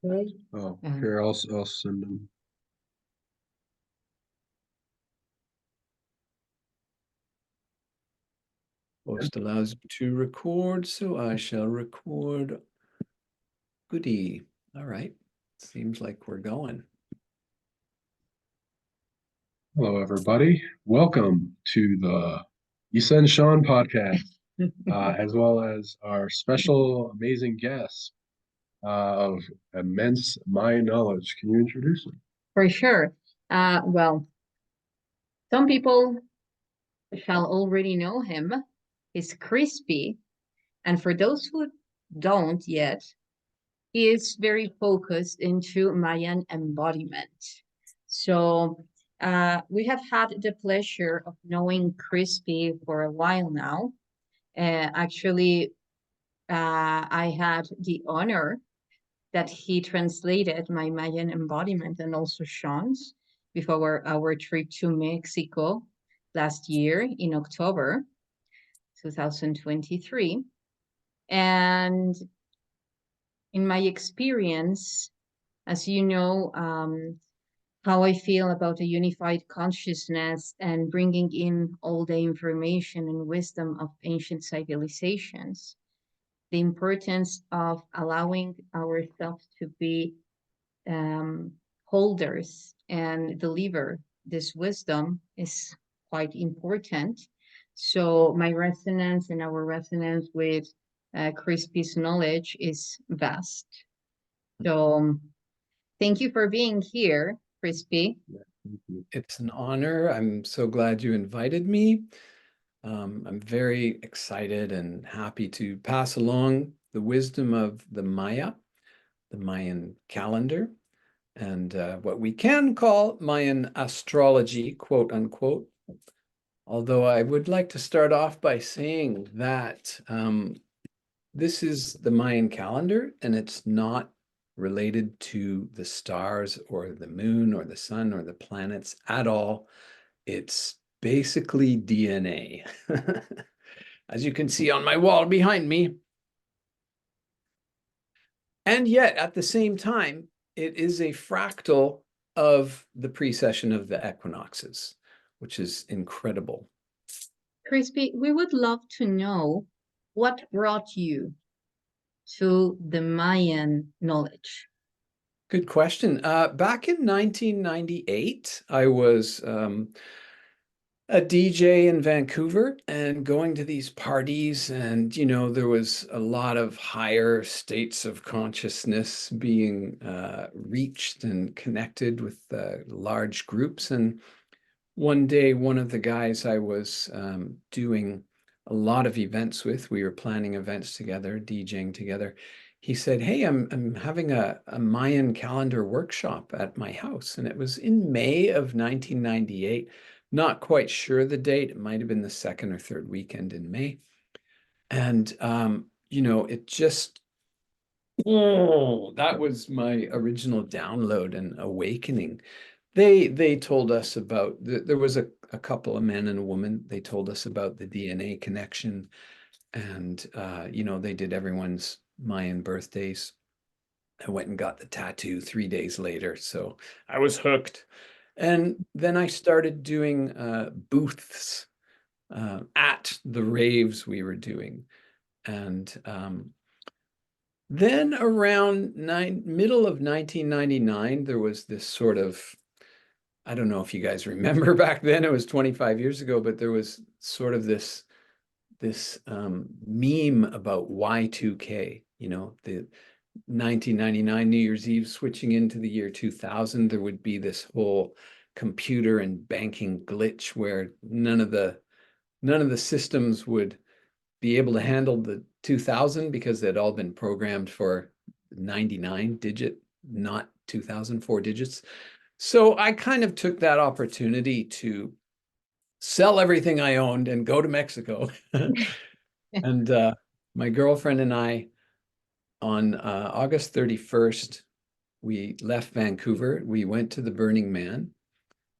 Oh, here, I'll send them. Host allows to record, so I shall record. Goody. All right. Seems like we're going. Hello, everybody. Welcome to the YssaH and Sean podcast, as well as our special, amazing guest of immense Mayan knowledge. Can you introduce him? For sure. Well, some people shall already know him. He's crispy. And for those who don't yet, he is very focused into Mayan embodiment. So we have had the pleasure of knowing Crispy for a while now. Actually, I had the honor that he translated my Mayan embodiment and also Sean's before our trip to Mexico last year in October 2023. And in my experience, as you know, how I feel about a unified consciousness and bringing in all the information and wisdom of ancient civilizations, the importance of allowing ourselves to be holders and deliver this wisdom is quite important. So my resonance and our resonance with Crispy's knowledge is vast. So thank you for being here, Crispy. It's an honor. I'm so glad you invited me. I'm very excited and happy to pass along the wisdom of the Maya, the Mayan calendar, and what we can call Mayan astrology, quote unquote. Although I would like to start off by saying that this is the Mayan calendar, and it's not related to the stars or the moon or the sun or the planets at all. It's basically DNA, as you can see on my wall behind me. And yet, at the same time, it is a fractal of the precession of the equinoxes, which is incredible. Crispy, we would love to know what brought you to the Mayan knowledge. Good question. Back in 1998, I was a DJ in Vancouver and going to these parties, and there was a lot of higher states of consciousness being reached and connected with large groups. And one day, one of the guys I was doing a lot of events with, we were planning events together, DJing together. He said, "Hey, I'm having a Mayan calendar workshop at my house." And it was in May of 1998. Not quite sure the date. It might have been the second or third weekend in May. And, it just, that was my original download and awakening. They told us about, there was a couple of men and a woman. They told us about the DNA connection. And, they did everyone's Mayan birthdays. I went and got the tattoo 3 days later. So I was hooked. And then I started doing booths at the raves we were doing. And then around middle of 1999, there was this sort of, I don't know if you guys remember back then, it was 25 years ago, but there was sort of this meme about Y2K, the 1999 New Year's Eve switching into the year 2000, there would be this whole computer and banking glitch where none of the systems would be able to handle the 2000 because they'd all been programmed for 99 digit, not 2004 digits. So I kind of took that opportunity to sell everything I owned and go to Mexico. And my girlfriend and I, on August 31st, we left Vancouver. We went to the Burning Man.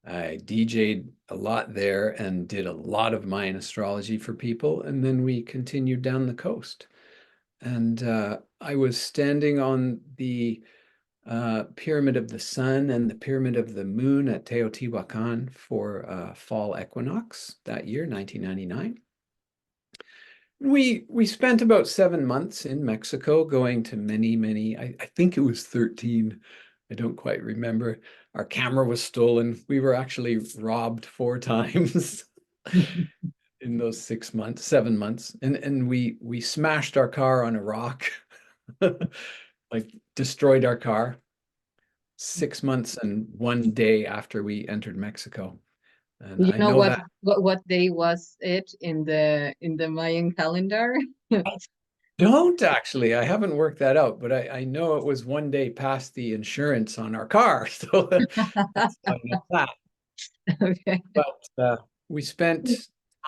I DJ'd a lot there and did a lot of Mayan astrology for people. And then we continued down the coast. And I was standing on the Pyramid of the Sun and the Pyramid of the Moon at Teotihuacan for fall equinox that year, 1999. We spent about 7 months in Mexico, going to many, I think it was 13. I don't quite remember. Our camera was stolen. We were actually robbed 4 times in those 6 months, 7 months. And we smashed our car on a rock, like destroyed our car 6 months and 1 day after we entered Mexico. And You I know know that what day was it in the Mayan calendar? don't actually. I haven't worked that out, but I know it was 1 day past the insurance on our car. So that's how I know that. Okay. But we spent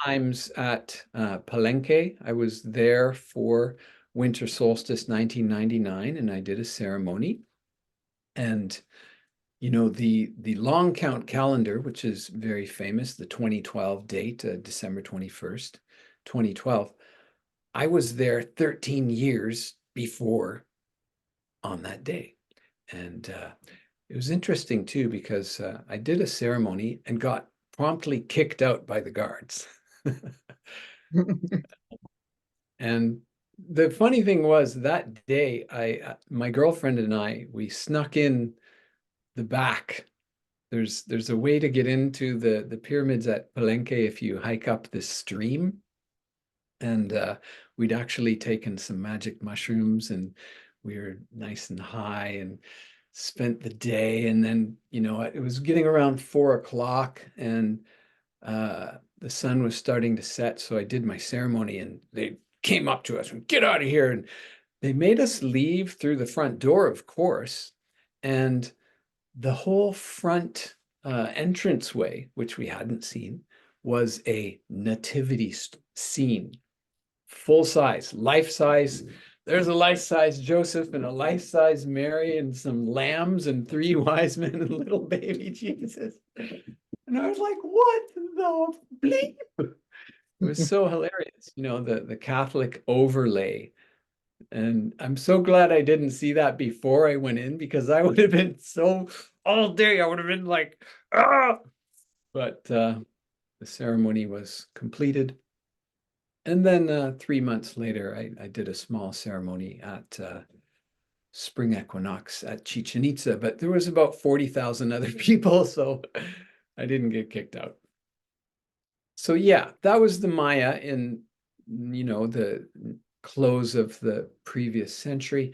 times at Palenque. I was there for winter solstice 1999, and I did a ceremony. And you know, the long count calendar, which is very famous, the 2012 date, December 21st, 2012. I was there 13 years before on that day. And it was interesting too, because I did a ceremony and got promptly kicked out by the guards. And the funny thing was that day, my girlfriend and I, we snuck in the back. There's a way to get into the pyramids at Palenque if you hike up this stream. And we'd actually taken some magic mushrooms, and we were nice and high and spent the day. And then, you know, it was getting around 4 o'clock, and the sun was starting to set. So I did my ceremony, and they came up to us and get out of here. And they made us leave through the front door, of course. And the whole front entranceway, which we hadn't seen, was a nativity scene. Full size, life size. There's a life size Joseph and a life size Mary and some lambs and 3 wise men and little baby Jesus. And I was like, what the bleep? It was so hilarious, you know, the Catholic overlay. And I'm so glad I didn't see that before I went in, because I would have been so all day. I would have been like, ah. But the ceremony was completed. And then 3 months later, I did a small ceremony at spring equinox at Chichen Itza, but there was about 40,000 other people, so I didn't get kicked out. So yeah, that was the Maya in, you know, the close of the previous century.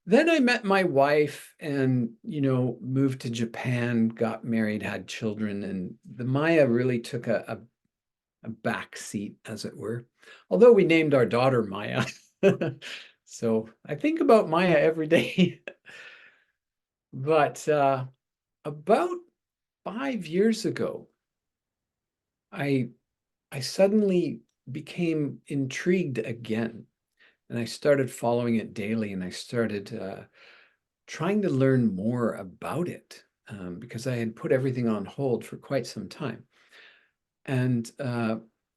Then I met my wife and, you know, moved to Japan, got married, had children, and the Maya really took a back seat, as it were. Although we named our daughter Maya. So I think about Maya every day. But about 5 years ago, I suddenly became intrigued again. And I started following it daily, and I started trying to learn more about it, because I had put everything on hold for quite some time. And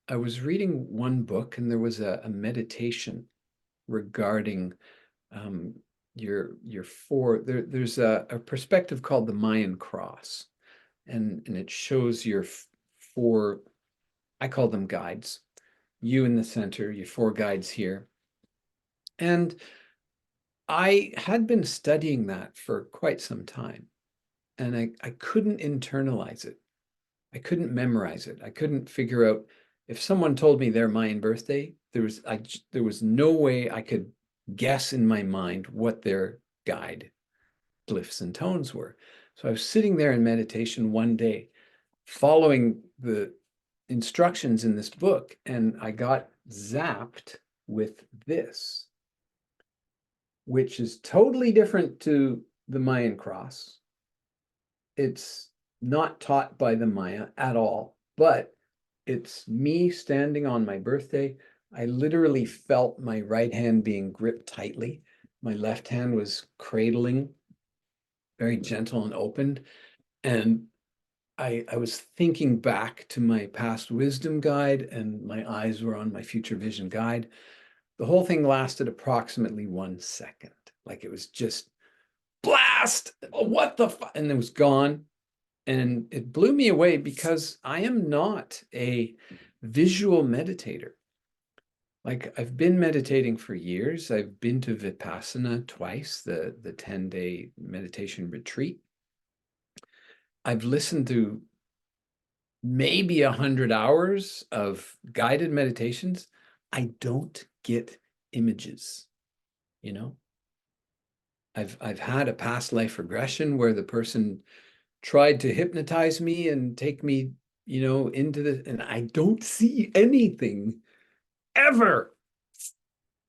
I was reading one book, and there was a meditation regarding your there's a perspective called the Mayan Cross, and it shows your 4, I call them guides, you in the center, your 4 guides here. And I had been studying that for quite some time, and I couldn't internalize it. I couldn't memorize it. I couldn't figure out, if someone told me their Mayan birthday, there was no way I could guess in my mind what their guide glyphs and tones were. So I was sitting there in meditation one day, following the instructions in this book, and I got zapped with this, which is totally different to the Mayan Cross. It's not taught by the Maya at all, but it's me standing on my birthday. I literally felt my right hand being gripped tightly. My left hand was cradling, very gentle and opened. And I was thinking back to my past wisdom guide, and my eyes were on my future vision guide. The whole thing lasted approximately 1 second. Like, it was just blast. Oh, what the fuck? And it was gone. And it blew me away because I am not a visual meditator. Like I've been meditating for years. I've been to Vipassana twice, the 10-day meditation retreat. I've listened to maybe 100 hours of guided meditations. I don't get images, you know. I've had a past life regression where the person tried to hypnotize me and take me, you know, into the, and I don't see anything ever.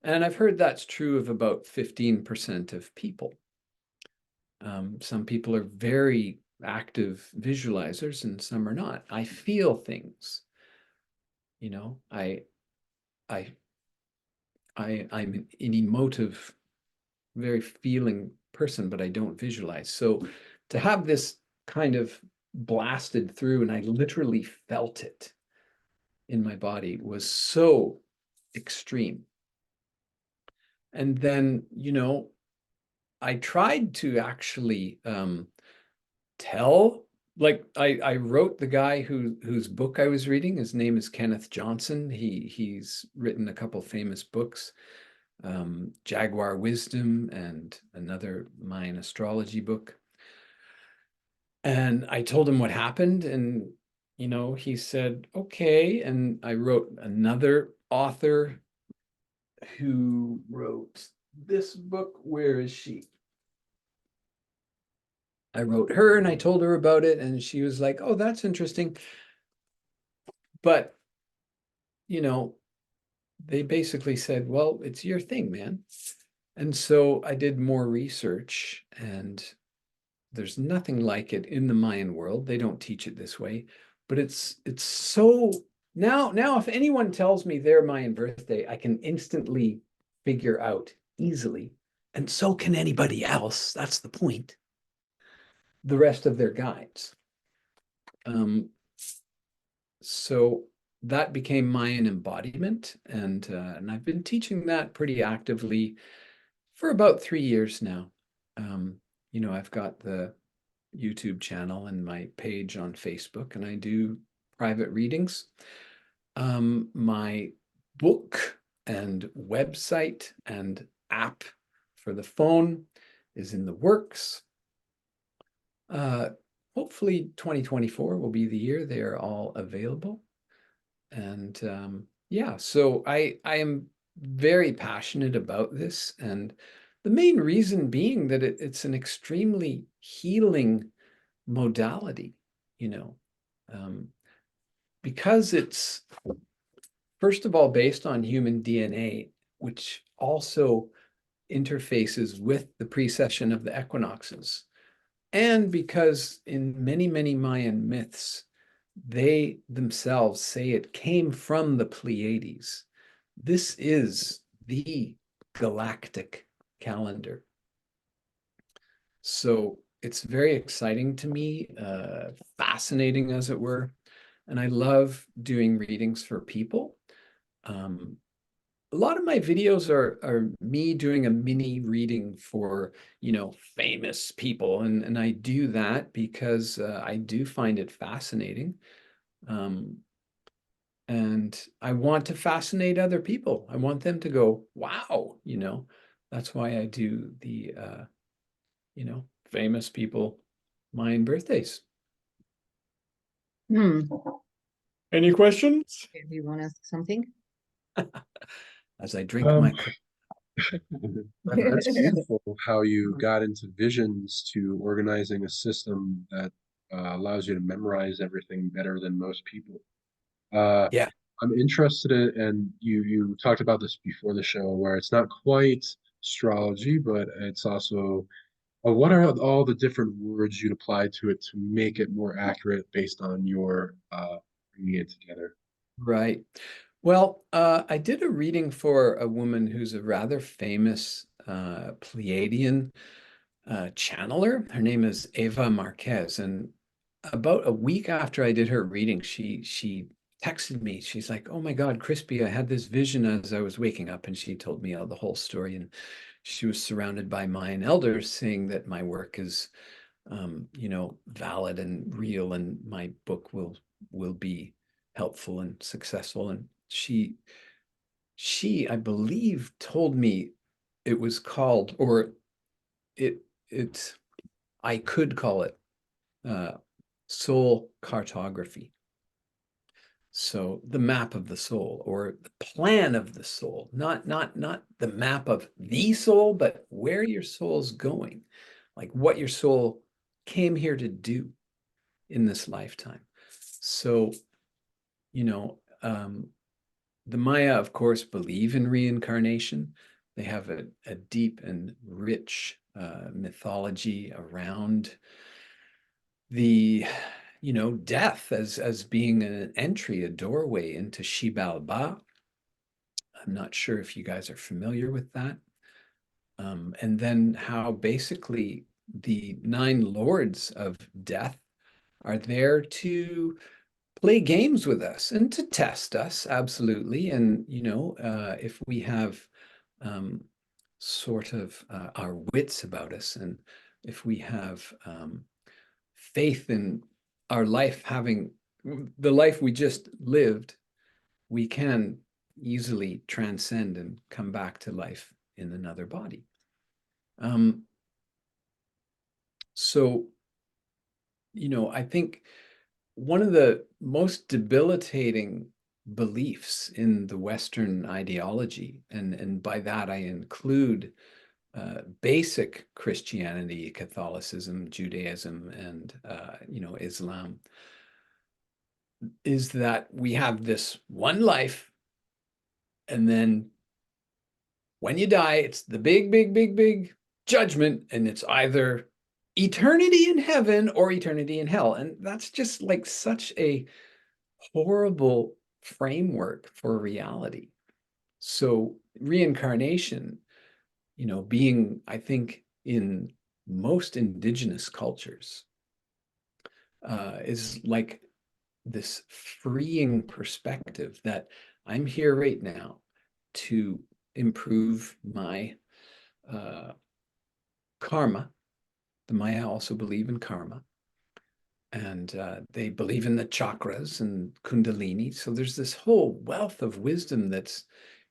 And I've heard that's true of about 15% of people. Some people are very active visualizers and some are not. I feel things, you know, I'm an emotive, very feeling person, but I don't visualize. So to have this kind of blasted through and I literally felt it in my body was so extreme. And then, you know, I tried to actually tell, like I wrote the guy whose book I was reading. His name is Kenneth Johnson. He's written a couple famous books, Jaguar Wisdom and another Mayan astrology book. And I told him what happened, and you know, he said, okay. And I wrote another author who wrote this book. Where is she? I wrote her and I told her about it, and she was like, oh, that's interesting. But, you know, they basically said, well, it's your thing, man. And so I did more research, and there's nothing like it in the Mayan world. They don't teach it this way, but it's so now if anyone tells me their Mayan birthday, I can instantly figure out easily, and so can anybody else. That's the point. The rest of their guides. So that became Mayan embodiment, and I've been teaching that pretty actively for about 3 years now. You know, I've got the YouTube channel and my page on Facebook, and I do private readings. My book and website and app for the phone is in the works. Hopefully 2024 will be the year they are all available. And yeah, so I am very passionate about this, and the main reason being that it's an extremely healing modality, you know, because it's first of all based on human DNA, which also interfaces with the precession of the equinoxes. And because in many, many Mayan myths, they themselves say it came from the Pleiades. This is the galactic calendar. So it's very exciting to me, fascinating as it were. And I love doing readings for people. A lot of my videos are me doing a mini reading for, you know, famous people. And I do that because I do find it fascinating. And I want to fascinate other people. I want them to go, wow, you know. That's why I do the, you know, famous people Mayan birthdays. Any questions? Do you want to ask something? As I drink my That's beautiful how you got into visions to organizing a system that allows you to memorize everything better than most people. Yeah. I'm interested in, and you talked about this before the show, where it's not quite astrology, but it's also what are all the different words you'd apply to it to make it more accurate based on your bringing it together? Right. Well, I did a reading for a woman who's a rather famous Pleiadian channeler. Her name is Ava Marquez. And about a week after I did her reading, she texted me. She's like, oh my God, Crispy, I had this vision as I was waking up. And she told me all the whole story. And she was surrounded by Mayan elders saying that my work is, you know, valid and real, and my book will be helpful and successful. And she, I believe, told me it was called, or I could call it Soul Cartography. So the map of the soul, or the plan of the soul, not the map of the soul, but where your soul's going, like what your soul came here to do in this lifetime. So, you know, the Maya, of course, believe in reincarnation. They have a deep and rich mythology around the, you know, death as being an entry, a doorway into Shibalba. I'm not sure if you guys are familiar with that. And then how basically the 9 lords of death are there to play games with us and to test us, absolutely. And, you know, if we have sort of our wits about us, and if we have faith in our life, having the life we just lived, we can easily transcend and come back to life in another body. So, you know, I think one of the most debilitating beliefs in the Western ideology, and by that I include basic Christianity, Catholicism, Judaism, and you know, Islam, is that we have this one life, and then when you die, it's the big judgment, and it's either eternity in heaven or eternity in hell. And that's just like such a horrible framework for reality. So reincarnation, you know, being, I think, in most indigenous cultures, is like this freeing perspective that I'm here right now to improve my karma. The Maya also believe in karma, and they believe in the chakras and kundalini. So there's this whole wealth of wisdom that's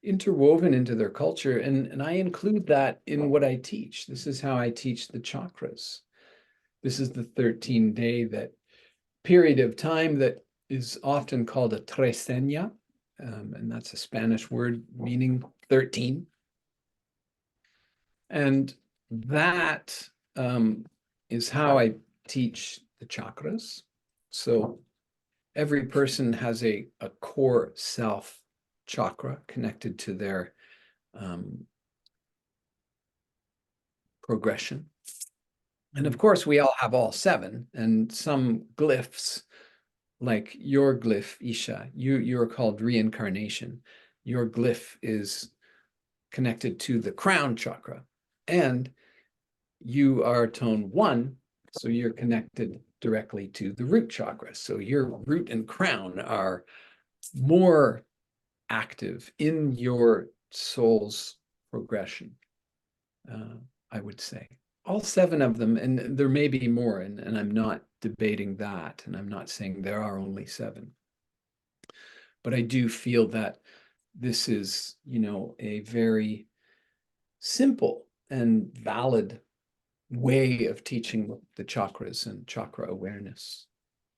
interwoven into their culture, and I include that in what I teach. This is how I teach the chakras. This is the 13-day that period of time that is often called a trecena, and that's a Spanish word meaning 13. And that is how I teach the chakras. So every person has a core self chakra connected to their progression. And of course, we all have all 7, and some glyphs, like your glyph, YssaH, you're called reincarnation. Your glyph is connected to the crown chakra, and you are tone 1, so you're connected directly to the root chakra. So your root and crown are more active in your soul's progression, I would say. All 7 of them, and there may be more, and I'm not debating that, and I'm not saying there are only 7. But I do feel that this is, you know, a very simple and valid way of teaching the chakras and chakra awareness.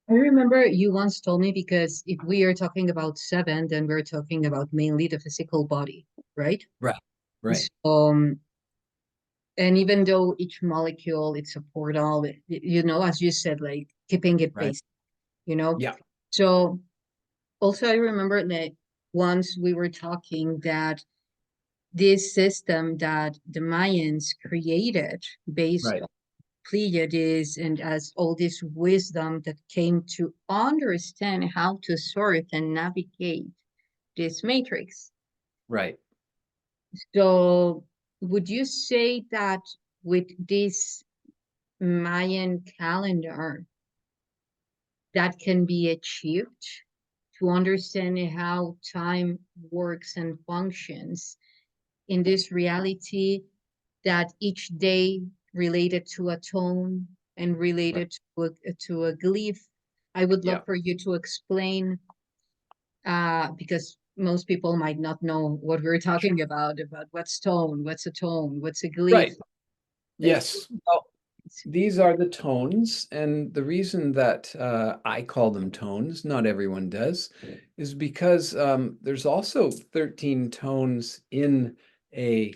I remember you once told me, because if we are talking about 7, then we're talking about mainly the physical body, right? Right. So, and even though each molecule, it's a portal, you know, as you said, like keeping it basic, you know? Yeah. So also I remember that once we were talking that this system that the Mayans created based on Pleiades and as all this wisdom that came to understand how to sort and navigate this matrix. Right. So would you say that with this Mayan calendar that can be achieved to understand how time works and functions in this reality, that each day related to a tone and related to a glyph. I would love Yeah. for you to explain, because most people might not know what we're talking about what's tone, what's a tone, what's a glyph. Right. Yes. Well, these are the tones, and the reason that I call them tones, not everyone does, is because there's also 13 tones in an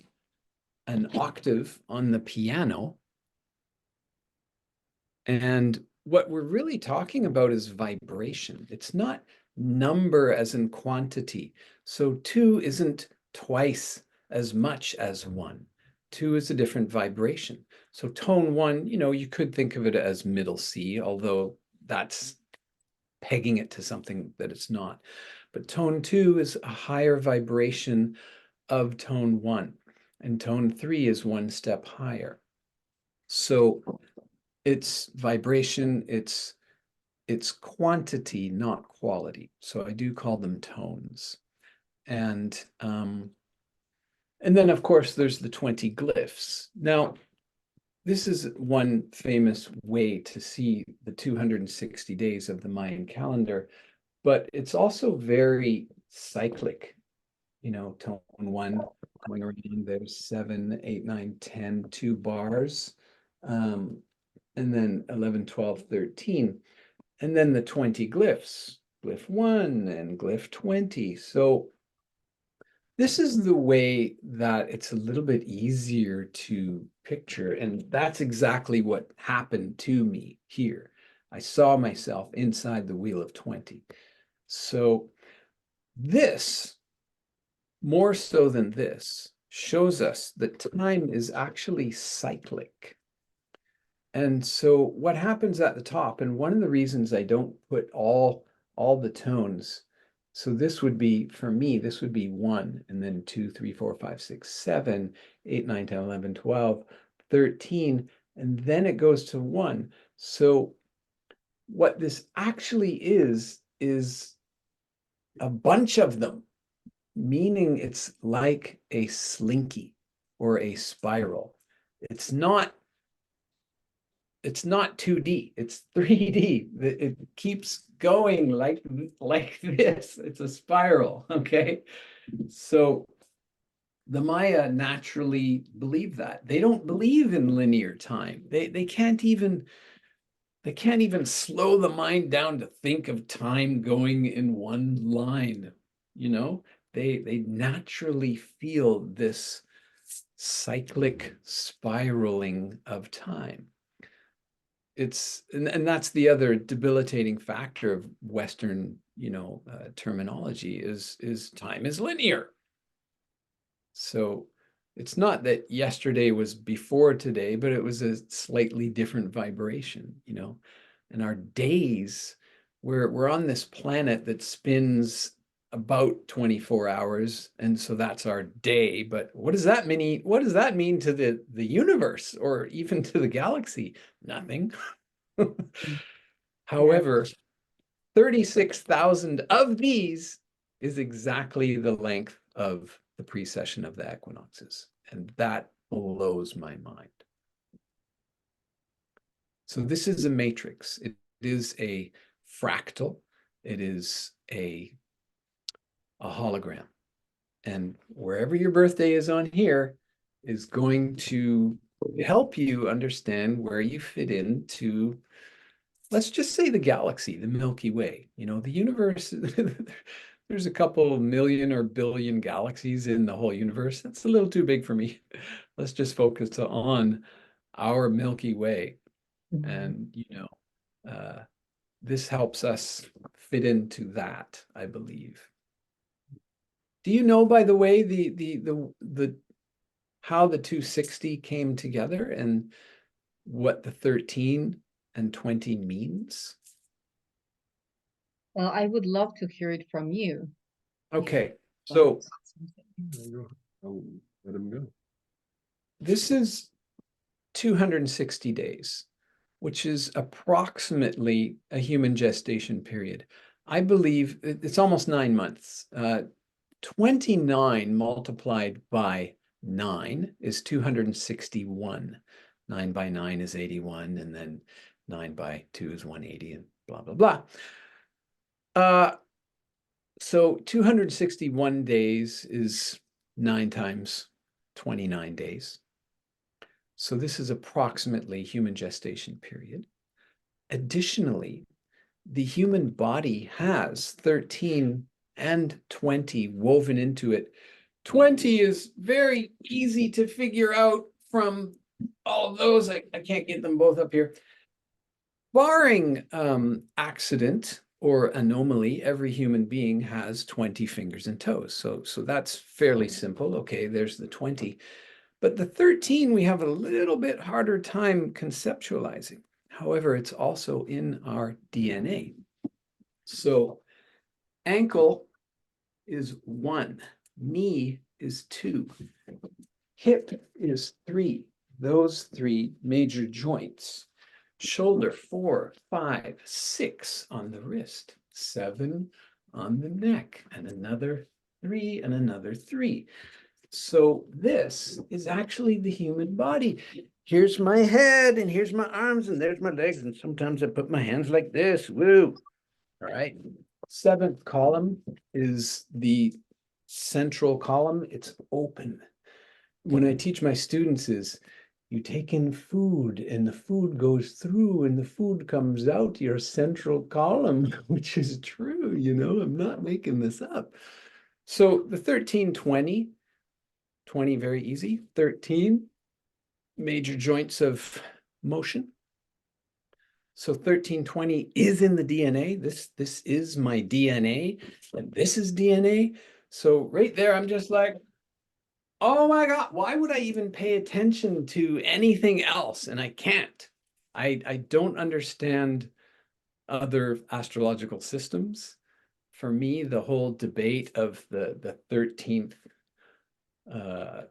octave on the piano. And what we're really talking about is vibration. It's not number as in quantity. So 2 isn't twice as much as 1. 2 is a different vibration. So tone 1, you could think of it as middle C, although that's pegging it to something that it's not. But tone 2 is a higher vibration of tone 1, and tone 3 is one step higher. So it's vibration, it's quantity, not quality. So I do call them tones. And then of course there's the 20 glyphs. Now, this is one famous way to see the 260 days of the Mayan calendar, but it's also very cyclic. Tone 1 going around, there's 7, 8, 9, 10, 2 bars. And then 11, 12, 13. And then the 20 glyphs, glyph 1 and glyph 20. So this is the way that it's a little bit easier to picture. And that's exactly what happened to me here. I saw myself inside the wheel of 20. So this, more so than this, shows us that time is actually cyclic. And so what happens at the top, and one of the reasons I don't put all the tones, so this would be, for me, this would be 1, and then 2, 3, 4, 5, 6, 7, 8, 9, 10, 11, 12, 13, and then it goes to 1. So what this actually is a bunch of them, meaning it's like a slinky or a spiral. It's not 2D, it's 3D. It keeps going like this. It's a spiral, okay? So the Maya naturally believe that. They don't believe in linear time. They can't even slow the mind down to think of time going in one line, They naturally feel this cyclic spiraling of time. And that's the other debilitating factor of Western, terminology is time is linear. So it's not that yesterday was before today, but it was a slightly different vibration, And our days, we're on this planet that spins about 24 hours, and so that's our day. But what does that mean? What does that mean to the universe or even to the galaxy? Nothing. However, 36,000 of these is exactly the length of the precession of the equinoxes, and that blows my mind. So this is a matrix. It is a fractal. It is a hologram. And wherever your birthday is on here is going to help you understand where you fit into, let's just say, the galaxy, the Milky Way. The universe, there's a couple million or billion galaxies in the whole universe. That's a little too big for me. Let's just focus on our Milky Way. And, this helps us fit into that, I believe. Do you know, by the way, the how the 260 came together and what the 13 and 20 means? Well, I would love to hear it from you. Okay, so I'll let him go. this is 260 days, which is approximately a human gestation period. I believe it's almost 9 months. 29 multiplied by 9 is 261. 9 by 9 is 81, and then 9 by 2 is 180, and blah, blah, blah. So 261 days is 9 times 29 days. So this is approximately human gestation period. Additionally, the human body has 13 and 20 woven into it. 20 is very easy to figure out from all of those. I can't get them both up here. Barring accident or anomaly, every human being has 20 fingers and toes. So that's fairly simple. Okay, there's the 20. But the 13, we have a little bit harder time conceptualizing. However, it's also in our DNA. So ankle is 1, knee is 2, hip is 3. Those 3 major joints. Shoulder 4, 5, 6 on the wrist, 7 on the neck, and another 3 and another 3. So this is actually the human body. Here's my head, and here's my arms, and there's my legs, and sometimes I put my hands like this. Woo! All right. 7th column is the central column. It's open. When I teach my students is, you take in food, and the food goes through, and the food comes out your central column, which is true, you know, I'm not making this up. So the 1320, 20, very easy. 13, major joints of motion. So 1320 is in the DNA. This is my DNA, and this is DNA. So right there, I'm just like, oh my God, why would I even pay attention to anything else? And I can't. I don't understand other astrological systems. For me, the whole debate of the 13th, the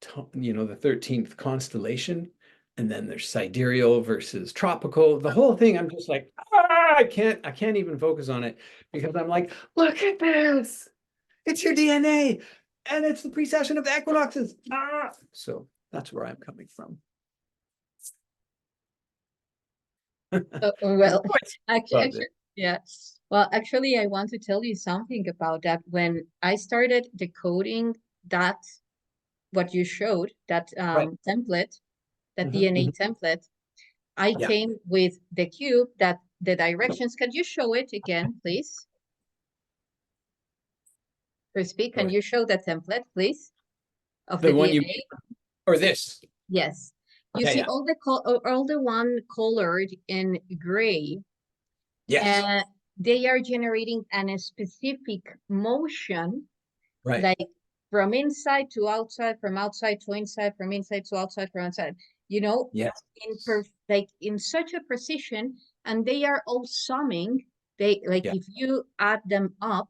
13th constellation, and then there's sidereal versus tropical. The whole thing, I'm just like, I can't even focus on it, because I'm like, look at this. It's your DNA. And it's the precession of the equinoxes. So that's where I'm coming from. Well, actually, yeah. Well, actually, I want to tell you something about that. When I started decoding that, what you showed, that template, that DNA template, I came with the cube, that the directions. Can you show it again, please? Crispy, can you show the template, please, of the DNA? Or this? Yes. You see all the one colored in gray. Yes. They are generating a specific motion, right? Like from inside to outside, from outside to inside, from inside to outside, from outside. You know, yes, in such a precision, and they are all summing. They if you add them up,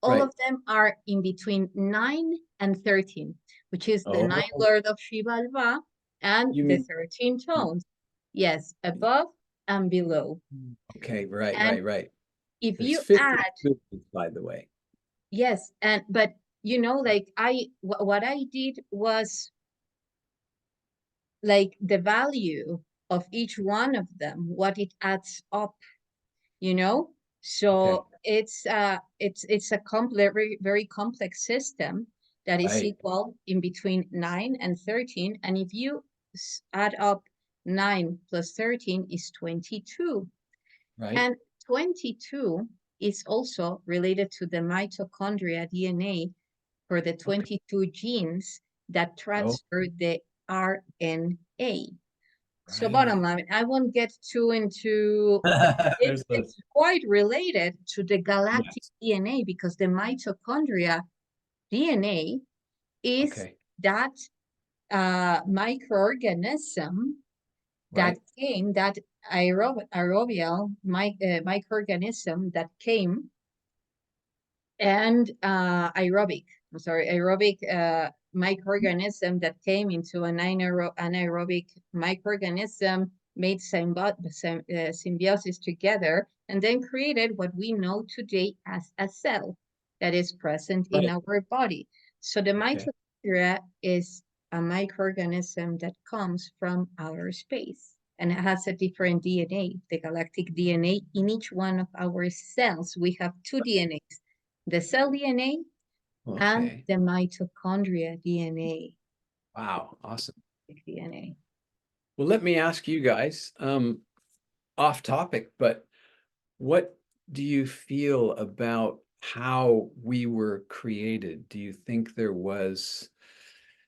all of them are in between 9 and 13, which is the 9 Lord of Shivalva and the 13 tones. Yes, above and below. Okay, right. If There's you 50 add, by the way. yes, but you know, like what I did was like the value of each one of them, what it adds up, you know. So it's a very, very complex system that is equal in between 9 and 13. And if you add up 9 plus 13 is 22. Right. And 22 is also related to the mitochondria DNA for the 22 genes that transfer the RNA. So bottom line, I won't get too into, it's quite related to the galactic DNA, because the mitochondria DNA is that microorganism that came, that aerobial microorganism that came, and aerobic microorganism that came into an anaerobic microorganism, made symbiosis together, and then created what we know today as a cell that is present in our body. So the bacteria is a microorganism that comes from outer space, and it has a different DNA, the galactic DNA. In each one of our cells, we have two DNAs, the cell DNA and Okay. the mitochondria DNA. Wow. Awesome. DNA. Well, let me ask you guys, off topic, but what do you feel about how we were created? Do you think there was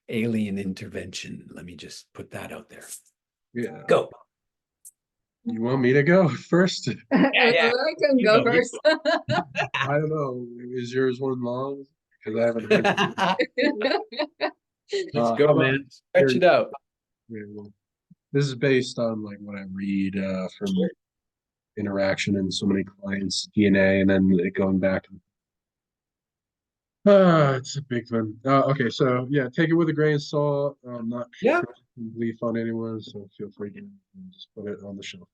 alien intervention? Let me just put that out there. Yeah. Go. You want me to go first? Yeah. I can You go go, you first. I don't know. Is yours one long? Because I haven't heard. Let's How go, about man. Stretch it out. yeah, well, this is based on like what I read from interaction and so many clients' DNA, and then it going back. It's a big one. Okay, so yeah, take it with a grain of salt. I'm not Yeah. belief on anyone, so feel free to just put it on the shelf.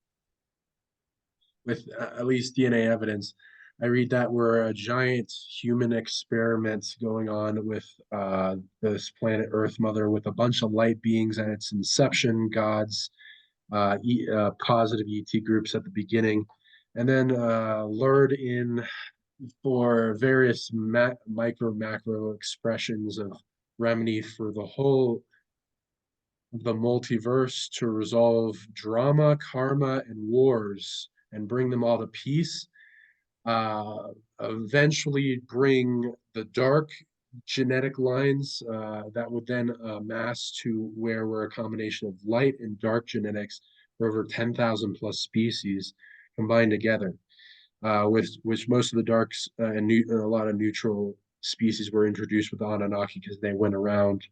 With at least DNA evidence, I read that we're a giant human experiment going on with this planet Earth Mother with a bunch of light beings at its inception, gods, positive ET groups at the beginning, and then lured in for various micro macro expressions of remedy for the whole of the multiverse to resolve drama, karma, and wars and bring them all to peace. Eventually bring the dark genetic lines that would then mass to where we're a combination of light and dark genetics for over 10,000 plus species combined together, with which most of the darks and a lot of neutral species were introduced with the Anunnaki because they went around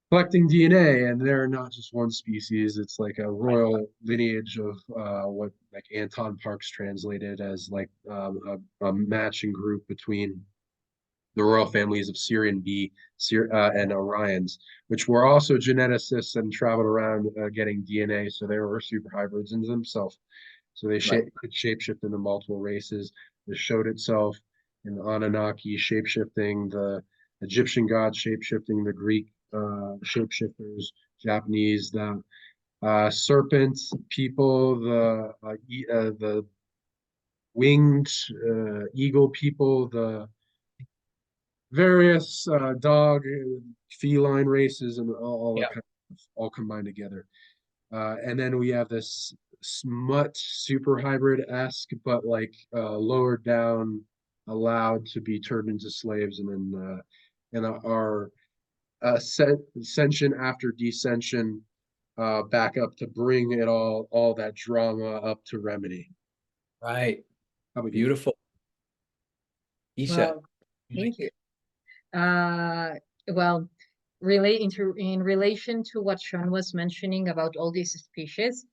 collecting DNA, and they're not just one species. It's like a royal lineage of what like Anton Parks translated as like a matching group between the royal families of Syrian B and Orions, which were also geneticists and traveled around getting DNA. So they were super hybrids in themselves. So they could shapeshift into multiple races. This showed itself in the Anunnaki shapeshifting, the Egyptian gods shapeshifting, the Greek shapeshifters, Japanese, the serpent people, the winged eagle people, the various dog, feline races, and all combined together. And then we have this smut super hybrid-esque, but like lowered down, allowed to be turned into slaves, and then our ascension after descension back up to bring it all that drama up to remedy. Right. How about Beautiful. YssaH. Well, thank you. Well, in relation to what Sean was mentioning about all these species,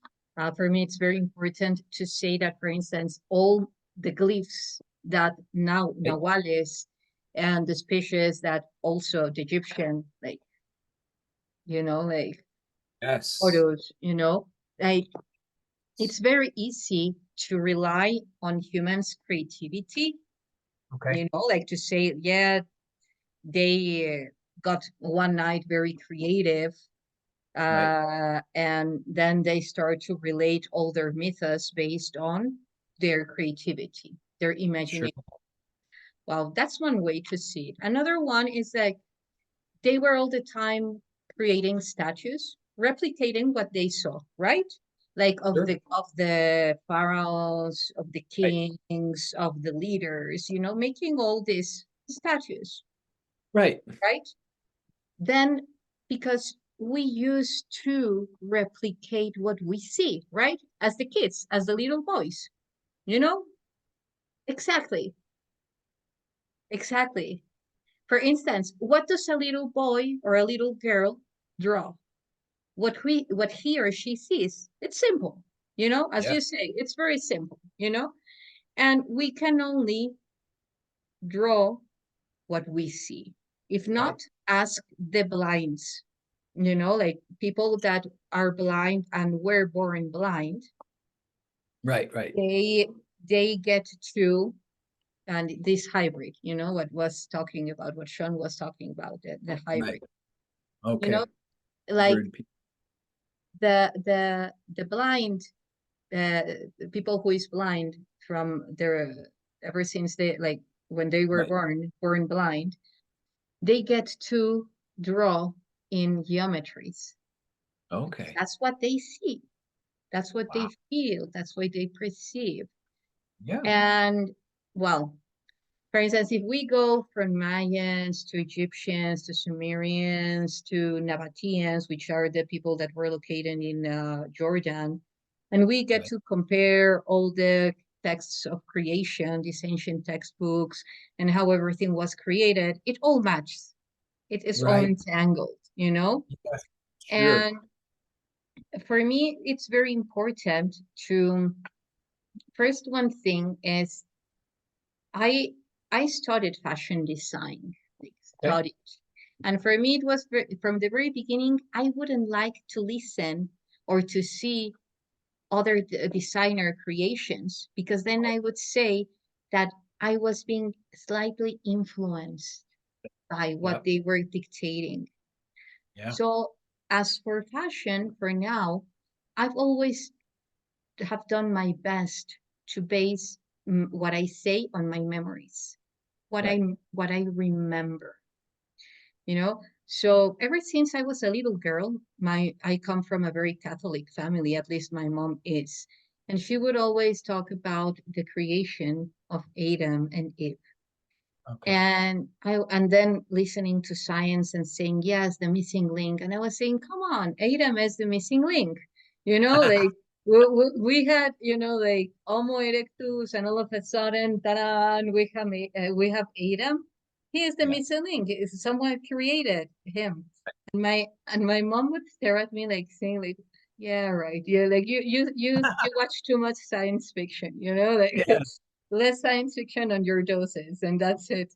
for me, it's very important to say that, for instance, all the glyphs that now Nahuales and the species that also the Egyptian, like, like Yes. photos, like it's very easy to rely on humans' creativity, Okay. like to say, yeah, they got one night very creative, and then they start to relate all their mythos based on their creativity, their imagination. Sure. Well, that's one way to see it. Another one is that they were all the time creating statues, replicating what they saw, right? Like of Sure. the pharaohs, of the Right. kings, of the leaders, making all these statues. Right. Right? Then, because we used to replicate what we see, right? As the kids, as the little boys, you know? Exactly. Exactly. For instance, what does a little boy or a little girl draw? What he or she sees. It's simple, as you say, it's very simple, and we can only draw what we see. If not, ask the blinds, like people that are blind and were born blind. Right. They get to and this hybrid, you know, what Sean was talking about, the hybrid. Right. You know, Okay. like Bird people. the blind, the people who is blind from their, ever since they, like when they were Right. born blind, they get to draw in geometries. Okay. That's what they see. That's what they Wow. feel. That's what they perceive. Yeah. And well, for instance, if we go from Mayans to Egyptians to Sumerians to Nabateans, which are the people that were located in Jordan, and we get Okay. to compare all the texts of creation, these ancient textbooks, and how everything was created, it all matches. It is all Right. entangled, you know? Yes. Sure. And for me, it's very important to, first one thing is I I studied fashion design, like Okay. studied. And for me, it was from the very beginning, I wouldn't like to listen or to see other designer creations, because then I would say that I was being slightly influenced by what Yep. they were dictating. Yeah. So as for fashion, for now, I've always have done my best to base what I say on my memories, Right. what I remember, you know. So ever since I was a little girl, I come from a very Catholic family, at least my mom is, and she would always talk about the creation of Adam and Eve. Okay. And then listening to science and saying, yes, the missing link. And I was saying, come on, Adam is the missing link. You know, like we had, you know, like Homo erectus, and all of a sudden, ta-da, and we have Adam. He is the Yeah. missing link. Someone created him. And my mom would stare at me like saying, like, yeah, right. Yeah, like you watch too much science fiction, you know, like Yeah. less science fiction on your doses, and that's it.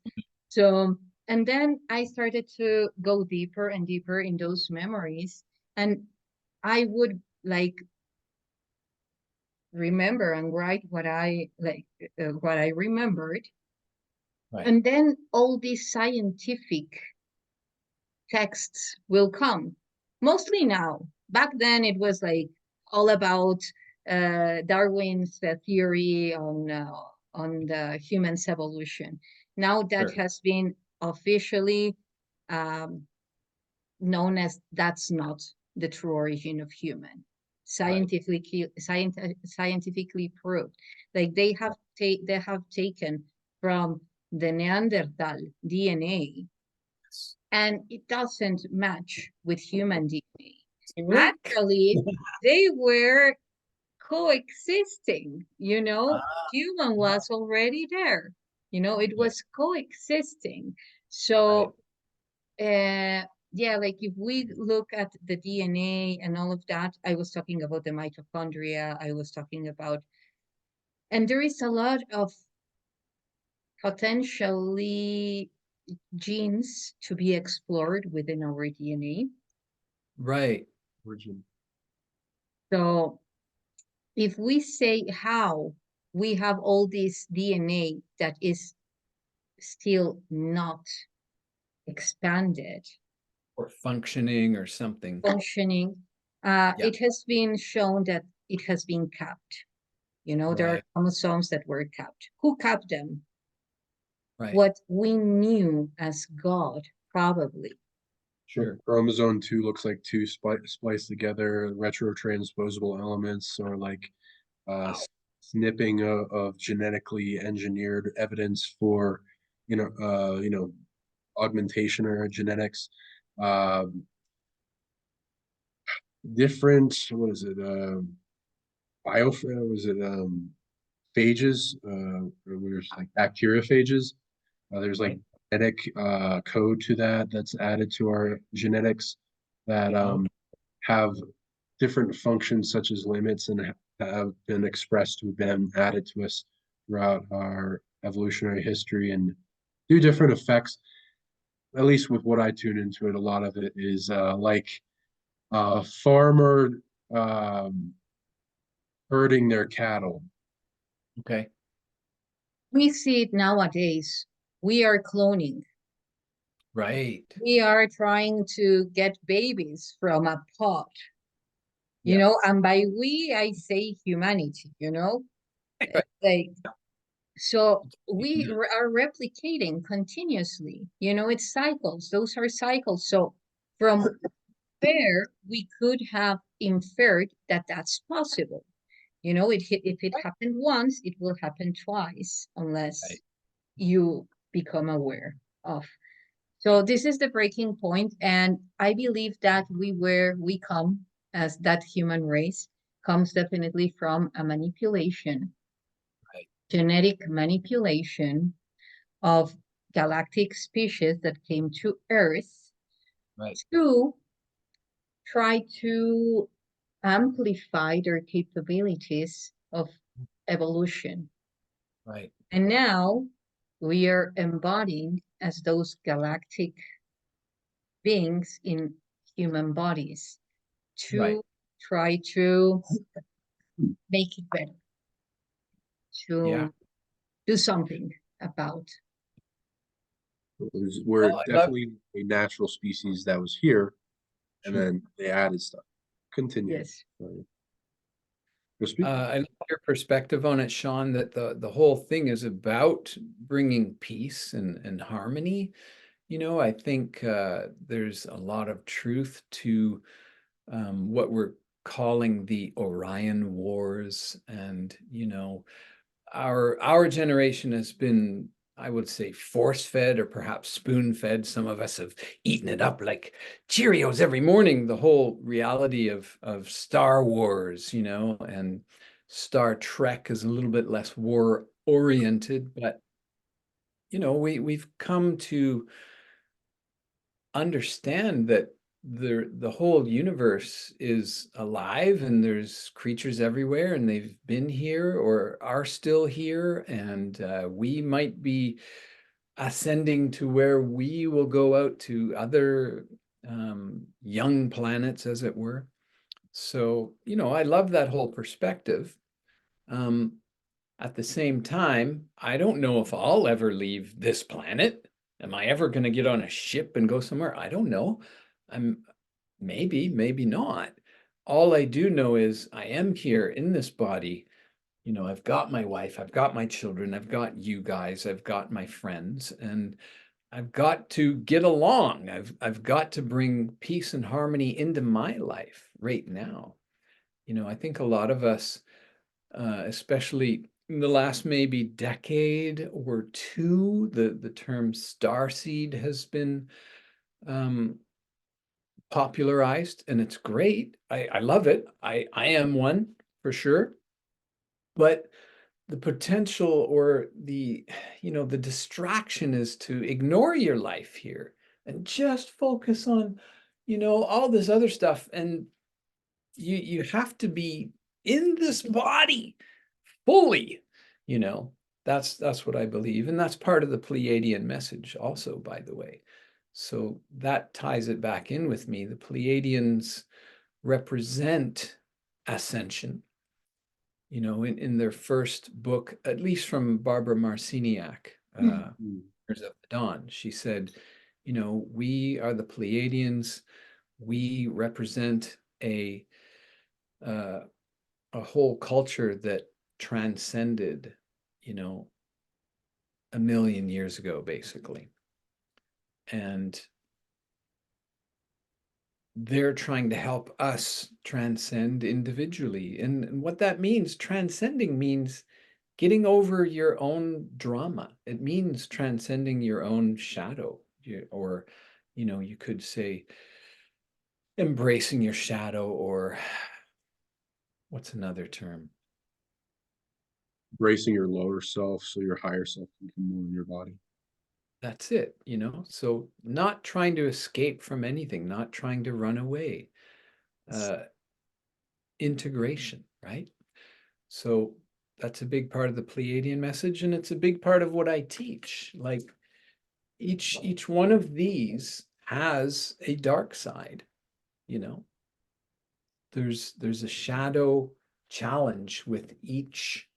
So, and then I started to go deeper and deeper in those memories, and I would like remember and write what I remembered. Right. And then all these scientific texts will come, mostly now. Back then, it was like all about Darwin's theory on the human's evolution. Now that Sure. has been officially um, known as that's not the true origin of human, Right. scientifically proved. Like they have taken from the Neanderthal DNA, Yes. and it doesn't match with human DNA. Link. Actually, they were coexisting, you know, Ah, human was already there, you know, it yeah. was coexisting. Right. So, yeah, like if we look at the DNA and all of that, I was talking about the mitochondria, I was talking about, and there is a lot of potentially genes to be explored within our DNA. Right. Origin. So if we say how we have all this DNA that is still not expanded, Or functioning or something. functioning, Yeah. it has been shown that it has been capped. You know, there are Right. chromosomes that were capped. Who capped them? Right. What we knew as God, probably. Sure. Chromosome 2 looks like two spliced together retrotransposable elements, or like Wow. snipping of genetically engineered evidence for augmentation or genetics. Different, what is it, was it phages, there's like bacteriophages. There's like genetic code to that's added to our genetics that Oh, have different functions, such as limits, and have been expressed to been added to us throughout our evolutionary history and do different effects. At least with what I tune into it, a lot of it is like a farmer um, herding their cattle. okay. We see it nowadays. We are cloning. Right. We are trying to get babies from a pot, you Yeah. know, and by we, I say humanity, you know, Right. like, so we are replicating continuously, you know, it's cycles. Those are cycles. So from there, we could have inferred that that's possible. You know, if it happened once, it will happen twice unless Right. you become aware of. So this is the breaking point, and I believe that we come as that human race comes definitely from a manipulation, Right. genetic manipulation of galactic species that came to Earth Right. to try to amplify their capabilities of evolution. Right. And now we are embodying as those galactic beings in human bodies Right. to try to make it better, Yeah. to do something about. We're Well, I love. definitely a natural species that was here, and Sure. then they added stuff. Continue. Yes. Go speak. I love your perspective on it, Sean, that the whole thing is about bringing peace and harmony. You know, I think there's a lot of truth to what we're calling the Orion Wars, and you know, our generation has been, I would say, force fed or perhaps spoon fed. Some of us have eaten it up like Cheerios every morning. The whole reality of Star Wars, you know, and Star Trek is a little bit less war oriented, but you know, we've come to understand that the whole universe is alive and there's creatures everywhere and they've been here or are still here, and we might be ascending to where we will go out to other young planets, as it were. So, you know, I love that whole perspective. Um, at the same time, I don't know if I'll ever leave this planet. Am I ever going to get on a ship and go somewhere? I don't know. I'm maybe not. All I do know is I am here in this body. You know, I've got my wife, I've got my children, I've got you guys, I've got my friends, and I've got to get along. I've got to bring peace and harmony into my life right now. You know, I think a lot of us, especially in the last maybe decade or two, the term starseed has been popularized, and it's great. I love it. I am one for sure. But the potential or the, you know, the distraction is to ignore your life here and just focus on, you know, all this other stuff. And you have to be in this body fully, you know. That's what I believe, and that's part of the Pleiadian message also, by the way. So that ties it back in with me. The Pleiadians represent ascension. You know, in their first book, at least from Barbara Marciniak, of the Dawn, she said, you know, we are the Pleiadians. We represent uh, a whole culture that transcended, you know, 1 million years ago, basically. And they're trying to help us transcend individually. And what that means, transcending means getting over your own drama. It means transcending your own shadow, or, you know, you could say embracing your shadow, or what's another term? Embracing your lower self so your higher self can come more in your body. That's it, you know? So not trying to escape from anything, not trying to run away. Integration, right? So that's a big part of the Pleiadian message, and it's a big part of what I teach. Like each one of these has a dark side, you know. There's a shadow challenge with each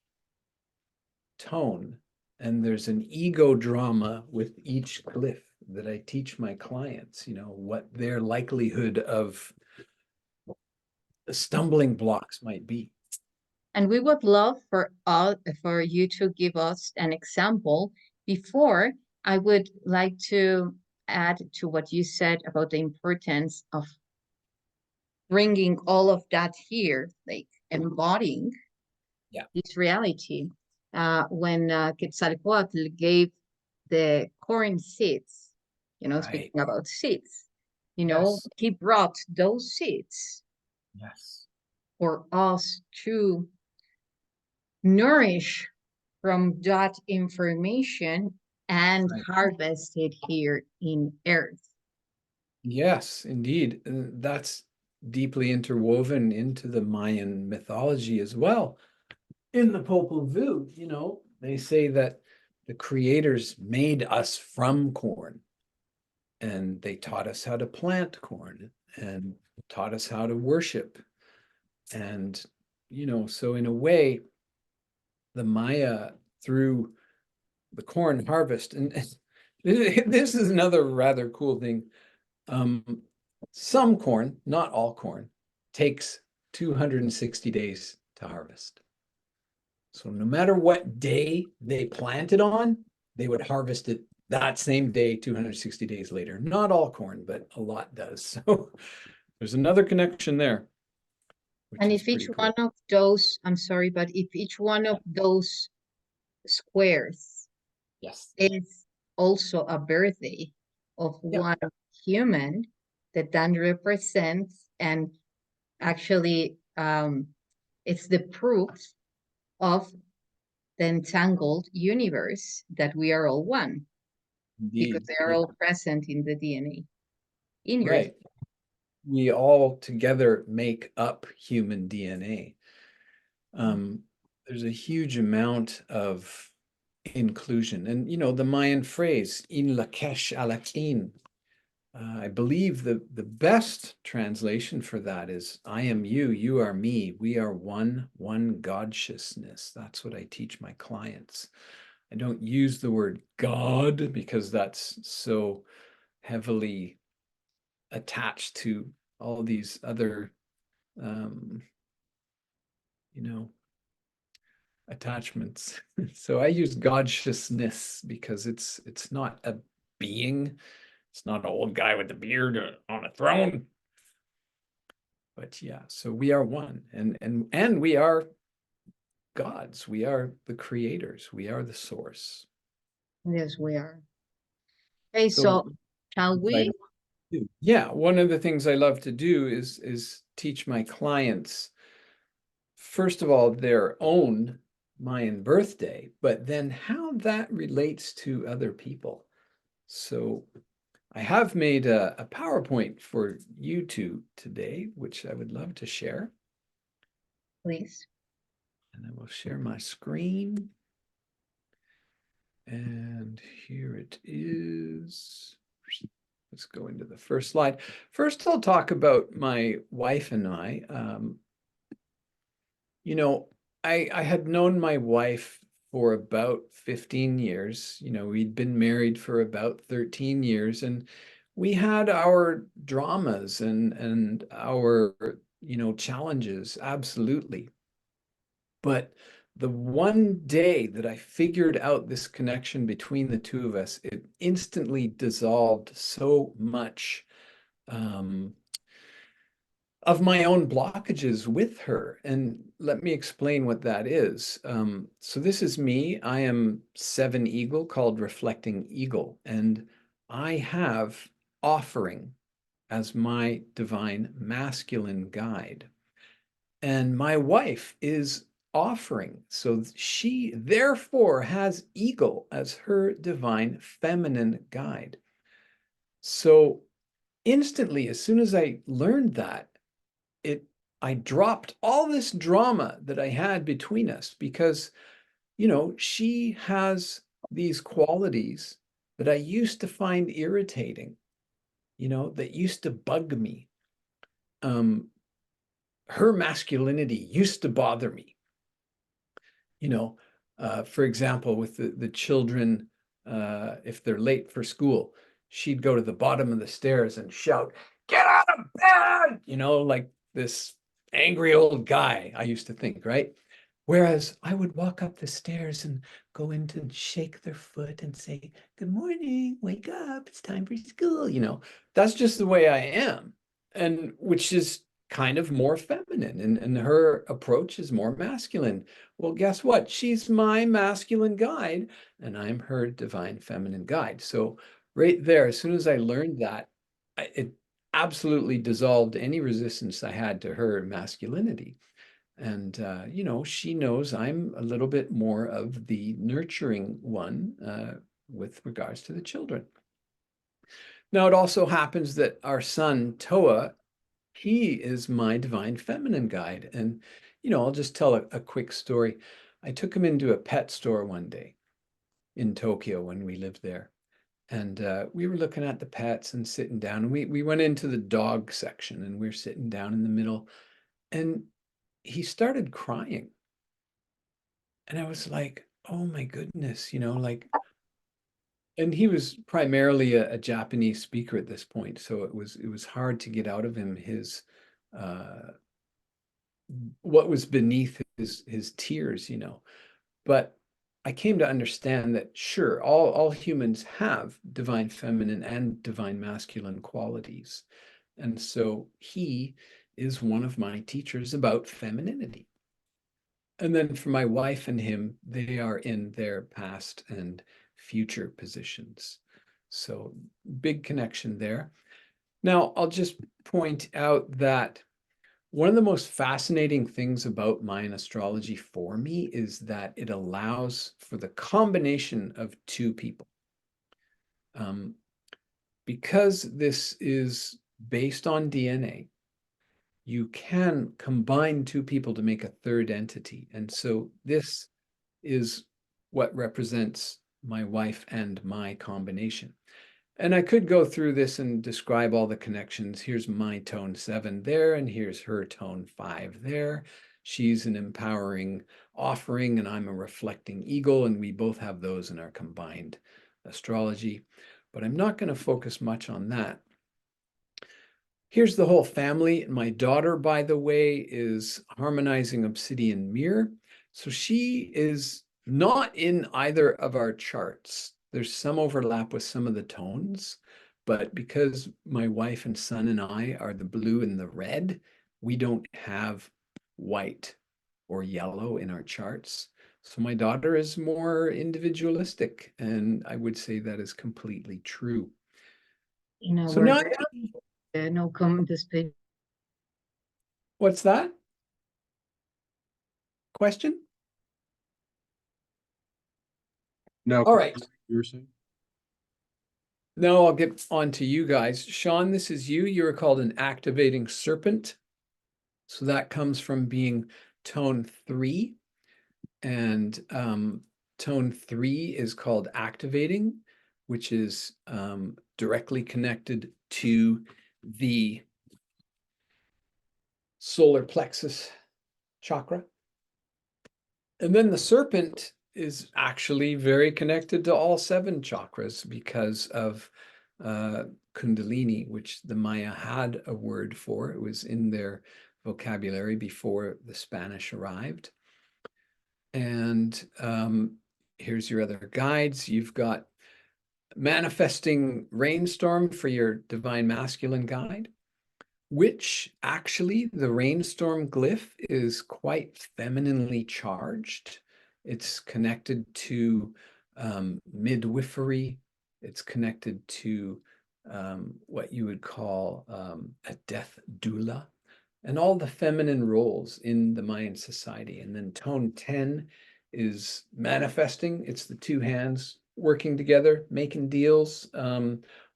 tone And there's an ego drama with each glyph that I teach my clients, you know, what their likelihood of stumbling blocks might be. And we would love for you to give us an example. Before, I would like to add to what you said about the importance of bringing all of that here, like embodying this reality. When Quetzalcoatl gave the corn seeds, you know, speaking about seeds, you know, he brought those seeds for us to nourish from that information and harvest it here in Earth. Yes, indeed. That's deeply interwoven into the Mayan mythology as well. In the Popol Vuh, you know, they say that the creators made us from corn, and they taught us how to plant corn and taught us how to worship. And, you know, so in a way, the Maya, through the corn harvest, and this is another rather cool thing. Some corn, not all corn, takes 260 days to harvest. So no matter what day they planted on, they would harvest it that same day, 260 days later. Not all corn, but a lot does. So there's another connection there. And if each one of those, I'm sorry, but if each one of those squares is also a birthday of one human, that then represents, and actually it's the proof of the entangled universe that we are all one. Indeed. Because they are all present in the DNA. In your we all together make up human DNA. There's a huge amount of inclusion. And, you know, the Mayan phrase, in lakesh alakin, I believe the best translation for that is, I am you, you are me, we are one Godsciousness. That's what I teach my clients. I don't use the word God because that's so heavily attached to all these other, you know, attachments. So I use Godsciousness because it's not a being. It's not an old guy with a beard on a throne. But yeah, so we are one, and we are gods. We are the creators. We are the source. Yes, we are. Okay, so shall we? Yeah, one of the things I love to do is teach my clients, first of all, their own Mayan birthday, but then how that relates to other people. So I have made a PowerPoint for you two today, which I would love to share. Please. And I will share my screen. And here it is. Let's go into the first slide. First, I'll talk about my wife and I. You know, I had known my wife for about 15 years. You know, we'd been married for about 13 years, and we had our dramas and our, you know, challenges, absolutely. But the one day that I figured out this connection between the two of us, it instantly dissolved so much of my own blockages with her. And let me explain what that is. So this is me. I am 7 eagle, called reflecting eagle, and I have offering as my divine masculine guide. And my wife is offering. So she therefore has eagle as her divine feminine guide. So instantly, as soon as I learned that, I dropped all this drama that I had between us, because, you know, she has these qualities that I used to find irritating, you know, that used to bug me. Her masculinity used to bother me. You know, For example, with the children, if they're late for school, she'd go to the bottom of the stairs and shout, "Get out of bed!" You know, like this angry old guy, I used to think, right? Whereas I would walk up the stairs and go in to shake their foot and say, "Good morning, wake up, it's time for school." You know, that's just the way I am. And which is kind of more feminine, and her approach is more masculine. Well, guess what? She's my masculine guide, and I'm her divine feminine guide. So right there, as soon as I learned that, it absolutely dissolved any resistance I had to her masculinity. And, you know, she knows I'm a little bit more of the nurturing one with regards to the children. Now, it also happens that our son, Toa, he is my divine feminine guide. And, you know, I'll just tell a quick story. I took him into a pet store one day in Tokyo when we lived there. And we were looking at the pets and sitting down. And we went into the dog section and we were sitting down in the middle. And he started crying. And I was like, oh my goodness, you know, like, and he was primarily a Japanese speaker at this point. So it was hard to get out of him his uh what was beneath his tears, you know. But I came to understand that sure, all humans have divine feminine and divine masculine qualities. And so he is one of my teachers about femininity. And then for my wife and him, they are in their past and future positions. So big connection there. Now, I'll just point out that one of the most fascinating things about Mayan astrology for me is that it allows for the combination of two people. Because this is based on DNA, you can combine two people to make a third entity. And so this is what represents my wife and my combination. And I could go through this and describe all the connections. Here's my tone 7 there, and here's her tone 5 there. She's an empowering offering, and I'm a reflecting eagle, and we both have those in our combined astrology. But I'm not going to focus much on that. Here's the whole family. My daughter, by the way, is harmonizing obsidian mirror. So she is not in either of our charts. There's some overlap with some of the tones, but because my wife and son and I are the blue and the red, we don't have white or yellow in our charts. So my daughter is more individualistic, and I would say that is completely true. You know, So we're now, no comment to speak. what's that? Question? No, All right. you were saying? Now I'll get on to you guys. Sean, this is you. You are called an activating serpent. So that comes from being tone 3. And tone 3 is called activating, which is directly connected to the solar plexus chakra. And then the serpent is actually very connected to all 7 chakras because of Kundalini, which the Maya had a word for. It was in their vocabulary before the Spanish arrived. And here's your other guides. You've got manifesting rainstorm for your divine masculine guide, which actually the rainstorm glyph is quite femininely charged. It's connected to midwifery. It's connected to what you would call a death doula, and all the feminine roles in the Mayan society. And then tone 10 is manifesting. It's the 2 hands working together, making deals,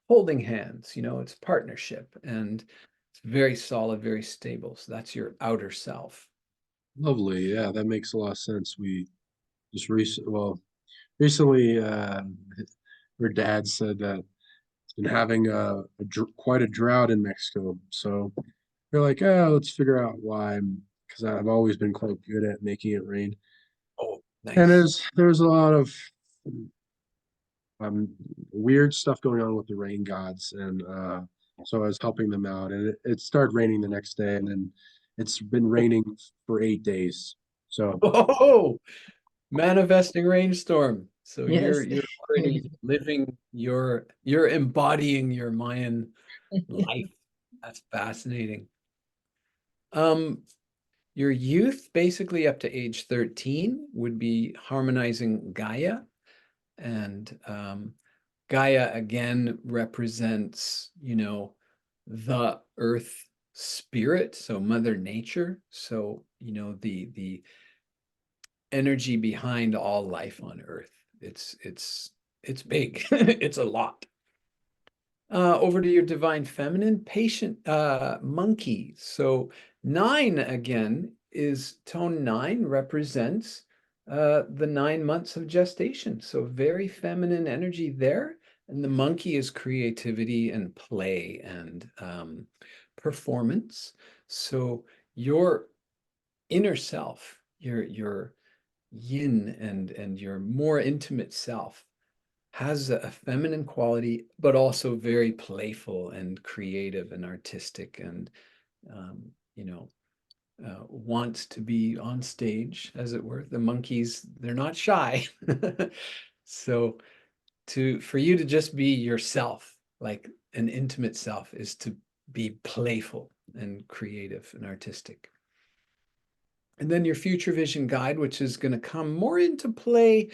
holding hands, you know, it's partnership, and it's very solid, very stable. So that's your outer self. Lovely. Yeah, that makes a lot of sense. We just recently, her dad said that it's been having quite a drought in Mexico. So we're like, oh, let's figure out why. Because I've always been quite good at making it rain. And Nice. there's a lot of um weird stuff going on with the rain gods, and so I was helping them out, and it started raining the next day, and then it's been raining for 8 days. So Oh, manifesting rainstorm. So Yes. you're already living you're embodying your Mayan life. That's fascinating. Um, your youth, basically up to age 13, would be harmonizing Gaia. And Gaia again represents, the earth spirit, so Mother Nature. So, the energy behind all life on Earth. It's big. It's a lot. Over to your divine feminine, patient monkey. So 9 again is tone 9 represents the 9 months of gestation. So very feminine energy there. And the monkey is creativity and play and performance. So your inner self, your yin and your more intimate self has a feminine quality, but also very playful and creative and artistic and, um, wants to be on stage, as it were. The monkeys, they're not shy. So for you to just be yourself, like an intimate self, is to be playful and creative and artistic. And then your future vision guide, which is going to come more into play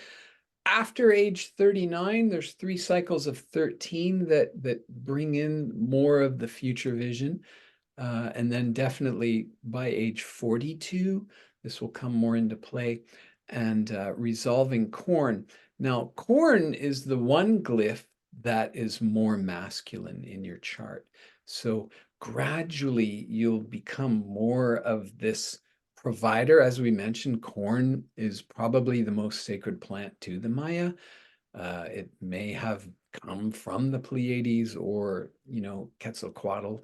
after age 39. There's 3 cycles of 13 that bring in more of the future vision. And then definitely by age 42, this will come more into play. And resolving corn. Now, corn is the one glyph that is more masculine in your chart. So gradually you'll become more of this provider. As we mentioned, corn is probably the most sacred plant to the Maya. It may have come from the Pleiades or, Quetzalcoatl.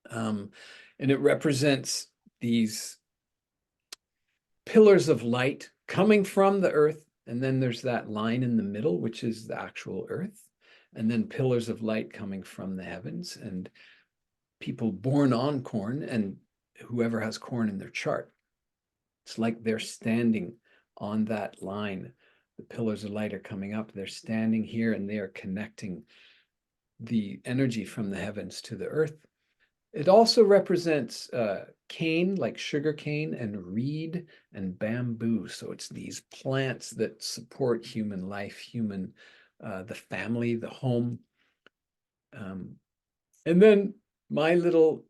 And it represents these pillars of light coming from the earth. And then there's that line in the middle, which is the actual earth. And then pillars of light coming from the heavens. And people born on corn and whoever has corn in their chart, it's like they're standing on that line. The pillars of light are coming up. They're standing here and they are connecting the energy from the heavens to the earth. It also represents cane, like sugar cane, and reed and bamboo. So it's these plants that support human life, the family, the home. And then my little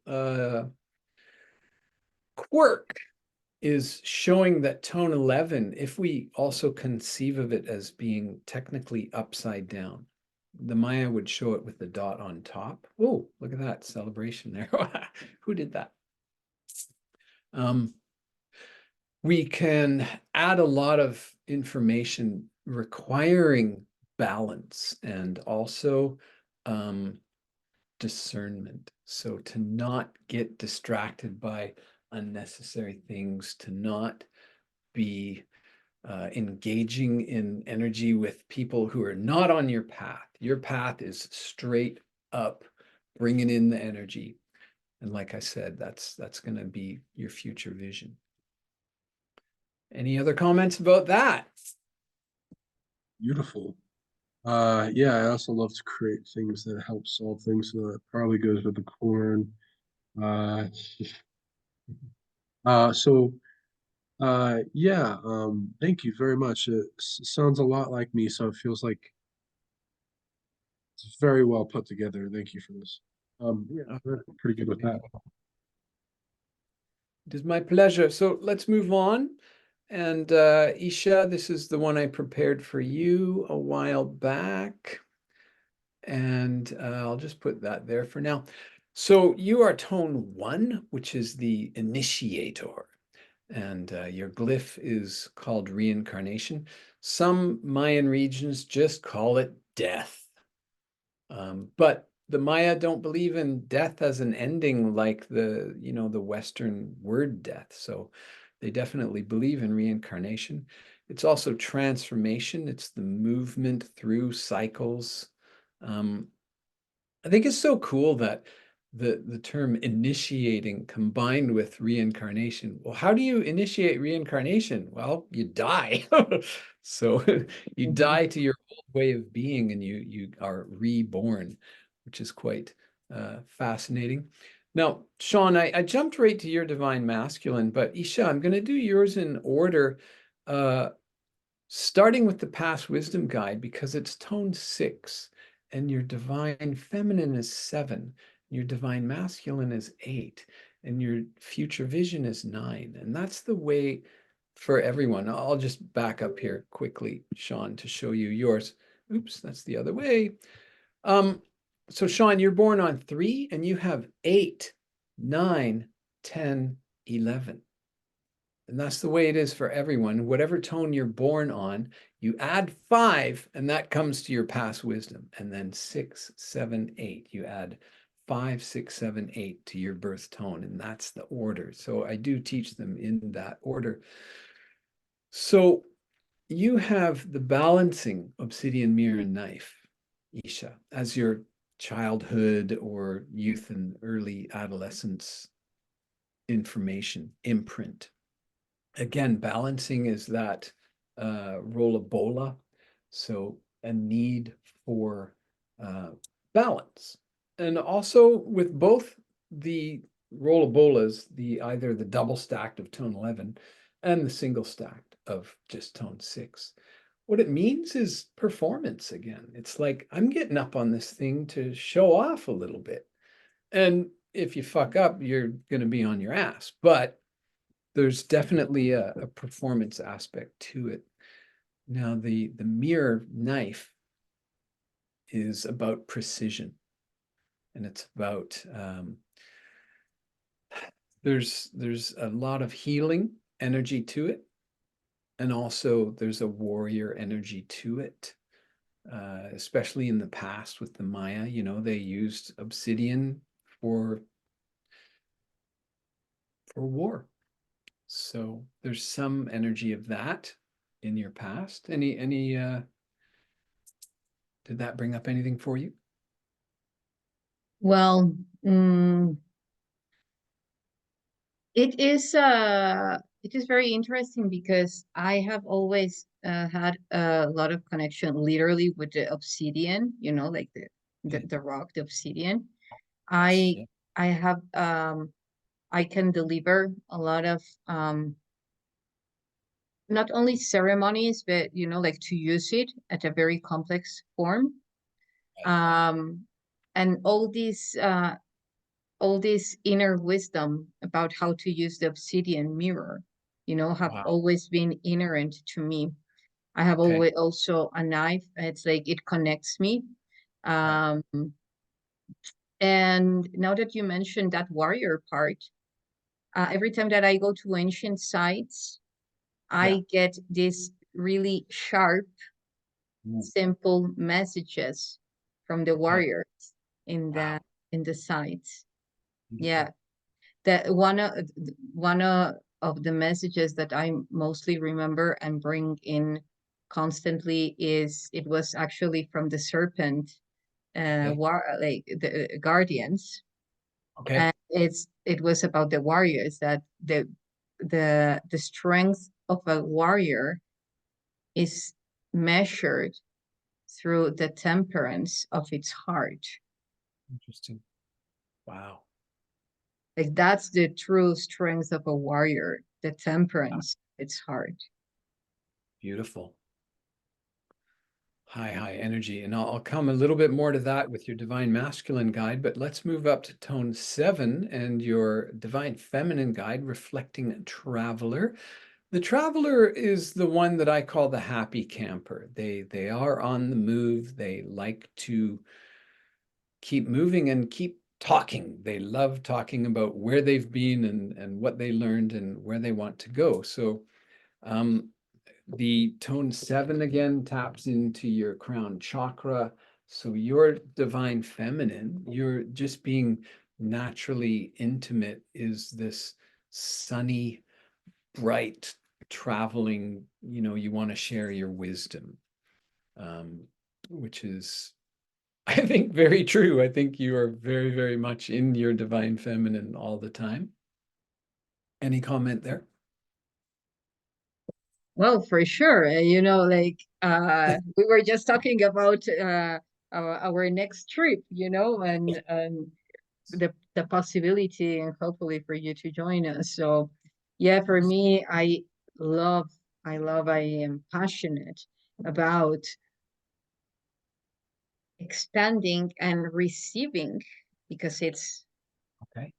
quirk is showing that tone 11, if we also conceive of it as being technically upside down, the Maya would show it with the dot on top. Oh, look at that celebration there. Who did that? We can add a lot of information requiring balance and also discernment. So to not get distracted by unnecessary things, to not be engaging in energy with people who are not on your path. Your path is straight up, bringing in the energy. And like I said, that's going to be your future vision. Any other comments about that? beautiful. Yeah, I also love to create things that help solve things, so that probably goes with the corn. Uh, so yeah, thank you very much. It sounds a lot like me, so it feels like it's very well put together. Thank you for this. Yeah, we're pretty good with that. It is my pleasure. So let's move on. And YssaH, this is the one I prepared for you a while back. And I'll just put that there for now. So you are tone 1, which is the initiator. And your glyph is called reincarnation. Some Mayan regions just call it death. But the Maya don't believe in death as an ending like the Western word death. So they definitely believe in reincarnation. It's also transformation. It's the movement through cycles. I think it's so cool that the term initiating combined with reincarnation. Well, how do you initiate reincarnation? Well, you die. So you die to your old way of being and you are reborn, which is quite fascinating. Now, Sean, I jumped right to your divine masculine, but YssaH, I'm going to do yours in order, starting with the past wisdom guide because it's tone 6 and your divine feminine is 7, your divine masculine is 8, and your future vision is 9. And that's the way for everyone. I'll just back up here quickly, Sean, to show you yours. Oops, that's the other way. So Sean, you're born on 3 and you have 8, 9, 10, 11. And that's the way it is for everyone. Whatever tone you're born on, you add 5, and that comes to your past wisdom. And then 6, 7, 8. You add 5, 6, 7, 8 to your birth tone, and that's the order. So I do teach them in that order. So you have the balancing obsidian mirror and knife, YssaH, as your childhood or youth and early adolescence information imprint. Again, balancing is that rollabola, so a need for balance. And also with both the rollabolas, either the double stacked of tone 11 and the single stacked of just tone 6, what it means is performance again. It's like, I'm getting up on this thing to show off a little bit. And if you fuck up, you're going to be on your ass. But there's definitely a performance aspect to it. Now, the mirror knife is about precision, and it's about there's a lot of healing energy to it, and also there's a warrior energy to it. Especially in the past with the Maya, you know, they used obsidian for war. So there's some energy of that in your past. Did that bring up anything for you? Well, it is very interesting because I have always had a lot of connection literally with the obsidian, you know, like the rock, the obsidian. I have I can deliver a lot of not only ceremonies, but you know, like to use it at a very complex form. And all this inner wisdom about how to use the obsidian mirror, you know, have always been inherent to me. I have always also a knife. It's like it connects me. And now that you mentioned that warrior part, every time that I go to ancient sites, I get these really sharp, simple messages from the warriors in the sites. Yeah, that one of the messages that I mostly remember and bring in constantly is it was actually from the serpent, like the guardians. And it was about the warriors, that the strength of a warrior is measured through the temperance of its heart. Interesting. Wow. Like that's the true strength of a warrior, the temperance of its heart. Beautiful. High energy. And I'll come a little bit more to that with your divine masculine guide, but let's move up to tone 7 and your divine feminine guide, reflecting traveler. The traveler is the one that I call the happy camper. They are on the move. They like to keep moving and keep talking. They love talking about where they've been and what they learned and where they want to go. So the tone 7 again taps into your crown chakra. So your divine feminine, you're just being naturally intimate, is this sunny, bright, traveling, you know, you want to share your wisdom, which is, I think, very true. I think you are very, very much in your divine feminine all the time. Any comment there? Well, for sure. You know, like we were just talking about our next trip, you know, and the possibility and hopefully for you to join us. So yeah, for me, I am passionate about expanding and receiving, because Okay.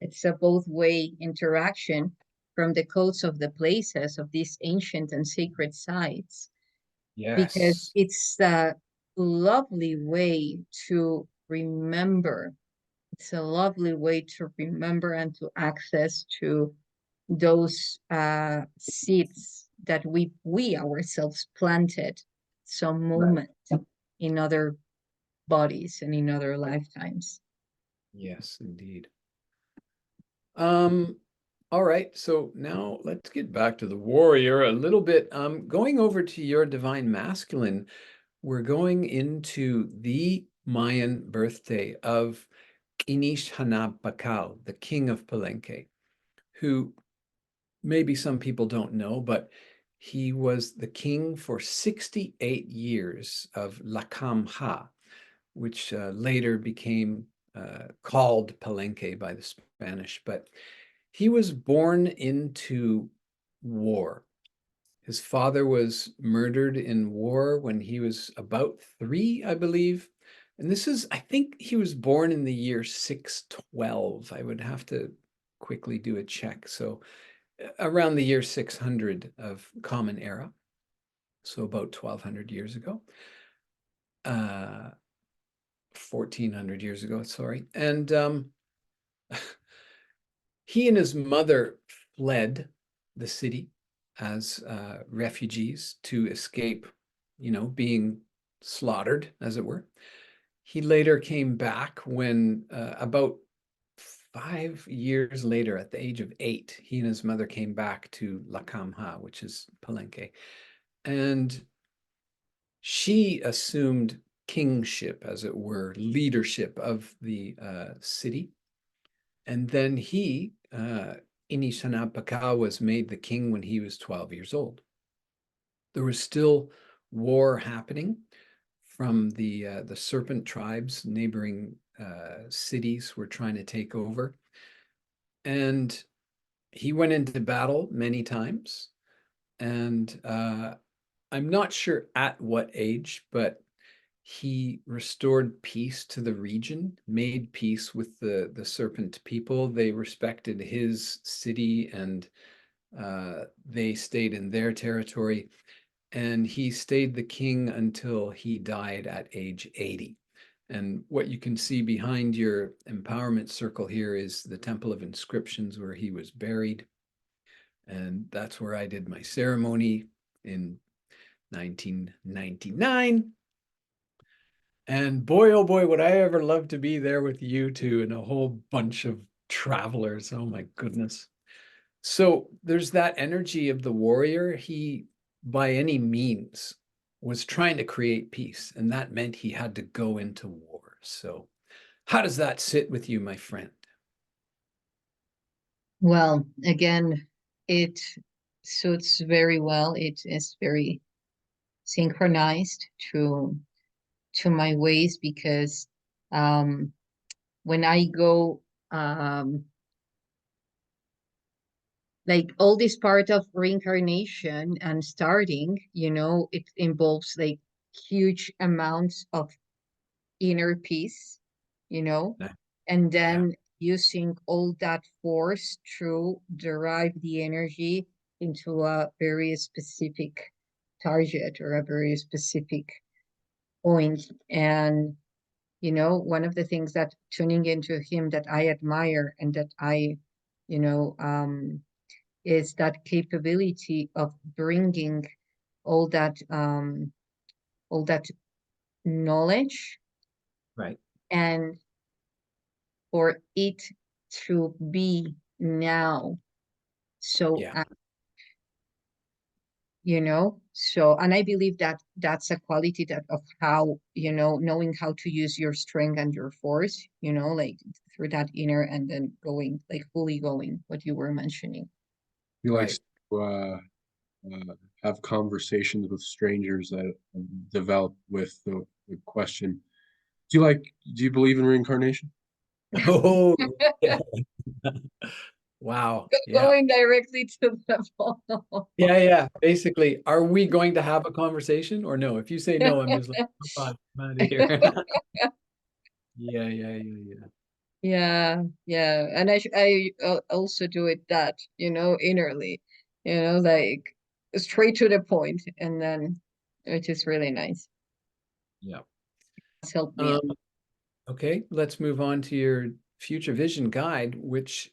it's a both way interaction from the codes of the places of these ancient and sacred sites, because Yes. it's a lovely way to remember. It's a lovely way to remember and to access to those seeds that we ourselves planted some moment in other bodies and in other lifetimes. Yes, indeed. All right, so now let's get back to the warrior a little bit. Going over to your divine masculine, we're going into the Mayan birthday of HUNUH, the king of Palenque, who maybe some people don't know, but he was the king for 68 years of Lakamha, which later became called Palenque by the Spanish. But he was born into war. His father was murdered in war when he was about 3, I believe. And this is, I think he was born in the year 612. I would have to quickly do a check. So around the year 600 of Common Era. So about 1200 years ago. 1400 years ago, sorry. And he and his mother fled the city as refugees to escape, you know, being slaughtered, as it were. He later came back when about 5 years later, at the age of 8, he and his mother came back to Lakamha, which is Palenque. And she assumed kingship, as it were, leadership of the city. And then he, HUNUH, was made the king when he was 12 years old. There was still war happening from the serpent tribes. Neighboring cities were trying to take over. And he went into battle many times. And I'm not sure at what age, but he restored peace to the region, made peace with the serpent people. They respected his city and they stayed in their territory. And he stayed the king until he died at age 80. And what you can see behind your empowerment circle here is the Temple of Inscriptions where he was buried. And that's where I did my ceremony in 1999. And boy, oh boy, would I ever love to be there with you two and a whole bunch of travelers. Oh my goodness. So there's that energy of the warrior. He, by any means, was trying to create peace, and that meant he had to go into war. So how does that sit with you, my friend? Well, again, it suits very well. It is very synchronized to my ways, because when I go like all this part of reincarnation and starting, you know, it involves like huge amounts of inner peace, you know, Yeah. and then using all that force to derive the energy into a very specific target or a very specific point. And, you know, one of the things that tuning into him that I admire and that you know, is that capability of bringing all all that knowledge, Right. and for it to be now so Yeah. you know. So, and I believe that that's a quality that of how, you know, knowing how to use your strength and your force, you know, like through that inner and then going, like fully going, what you were mentioning. He likes Right. to have conversations with strangers that develop with the question, do you believe in reincarnation? Oh, yeah. Wow. Yeah. Going directly to the ball. Yeah. Basically, are we going to have a conversation or no? If you say no, I'm just like, come on, I'm out of here. Yeah. Yeah. And I also do it that, you know, innerly, you know, like straight to the point, and then which is really nice. Yeah. It's helped me out. Okay, let's move on to your future vision guide, which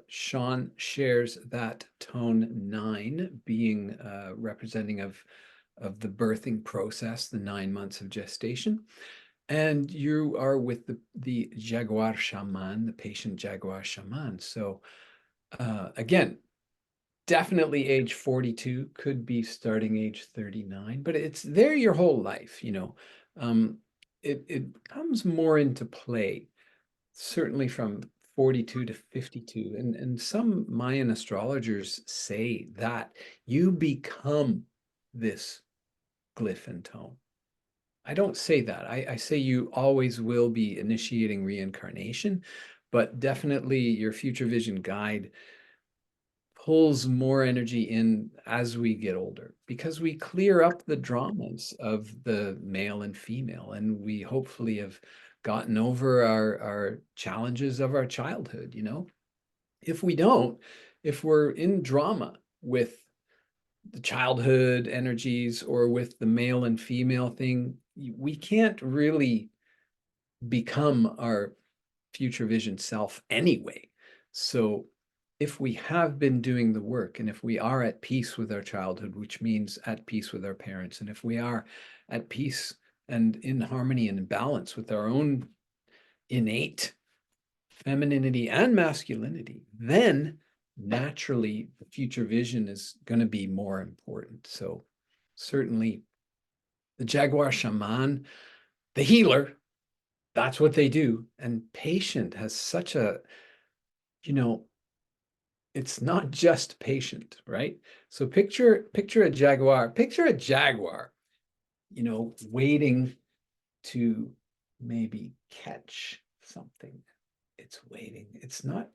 Sean shares that tone 9 being representing of the birthing process, the 9 months of gestation. And you are with the jaguar shaman, the patient jaguar shaman. So again, definitely age 42, could be starting age 39, but it's there your whole life, you know. It comes more into play, certainly from 42 to 52. And some Mayan astrologers say that you become this glyph and tone. I don't say that. I say you always will be initiating reincarnation, but definitely your future vision guide pulls more energy in as we get older because we clear up the dramas of the male and female, and we hopefully have gotten over our challenges of our childhood, you know. If we don't, if we're in drama with the childhood energies or with the male and female thing, we can't really become our future vision self anyway. So if we have been doing the work, and if we are at peace with our childhood, which means at peace with our parents, and if we are at peace and in harmony and balance with our own innate femininity and masculinity, then naturally the future vision is going to be more important. So certainly the jaguar shaman, the healer, that's what they do. And patient has such a, you know, it's not just patient, right? So picture a jaguar, you know, waiting to maybe catch something. It's waiting. It's not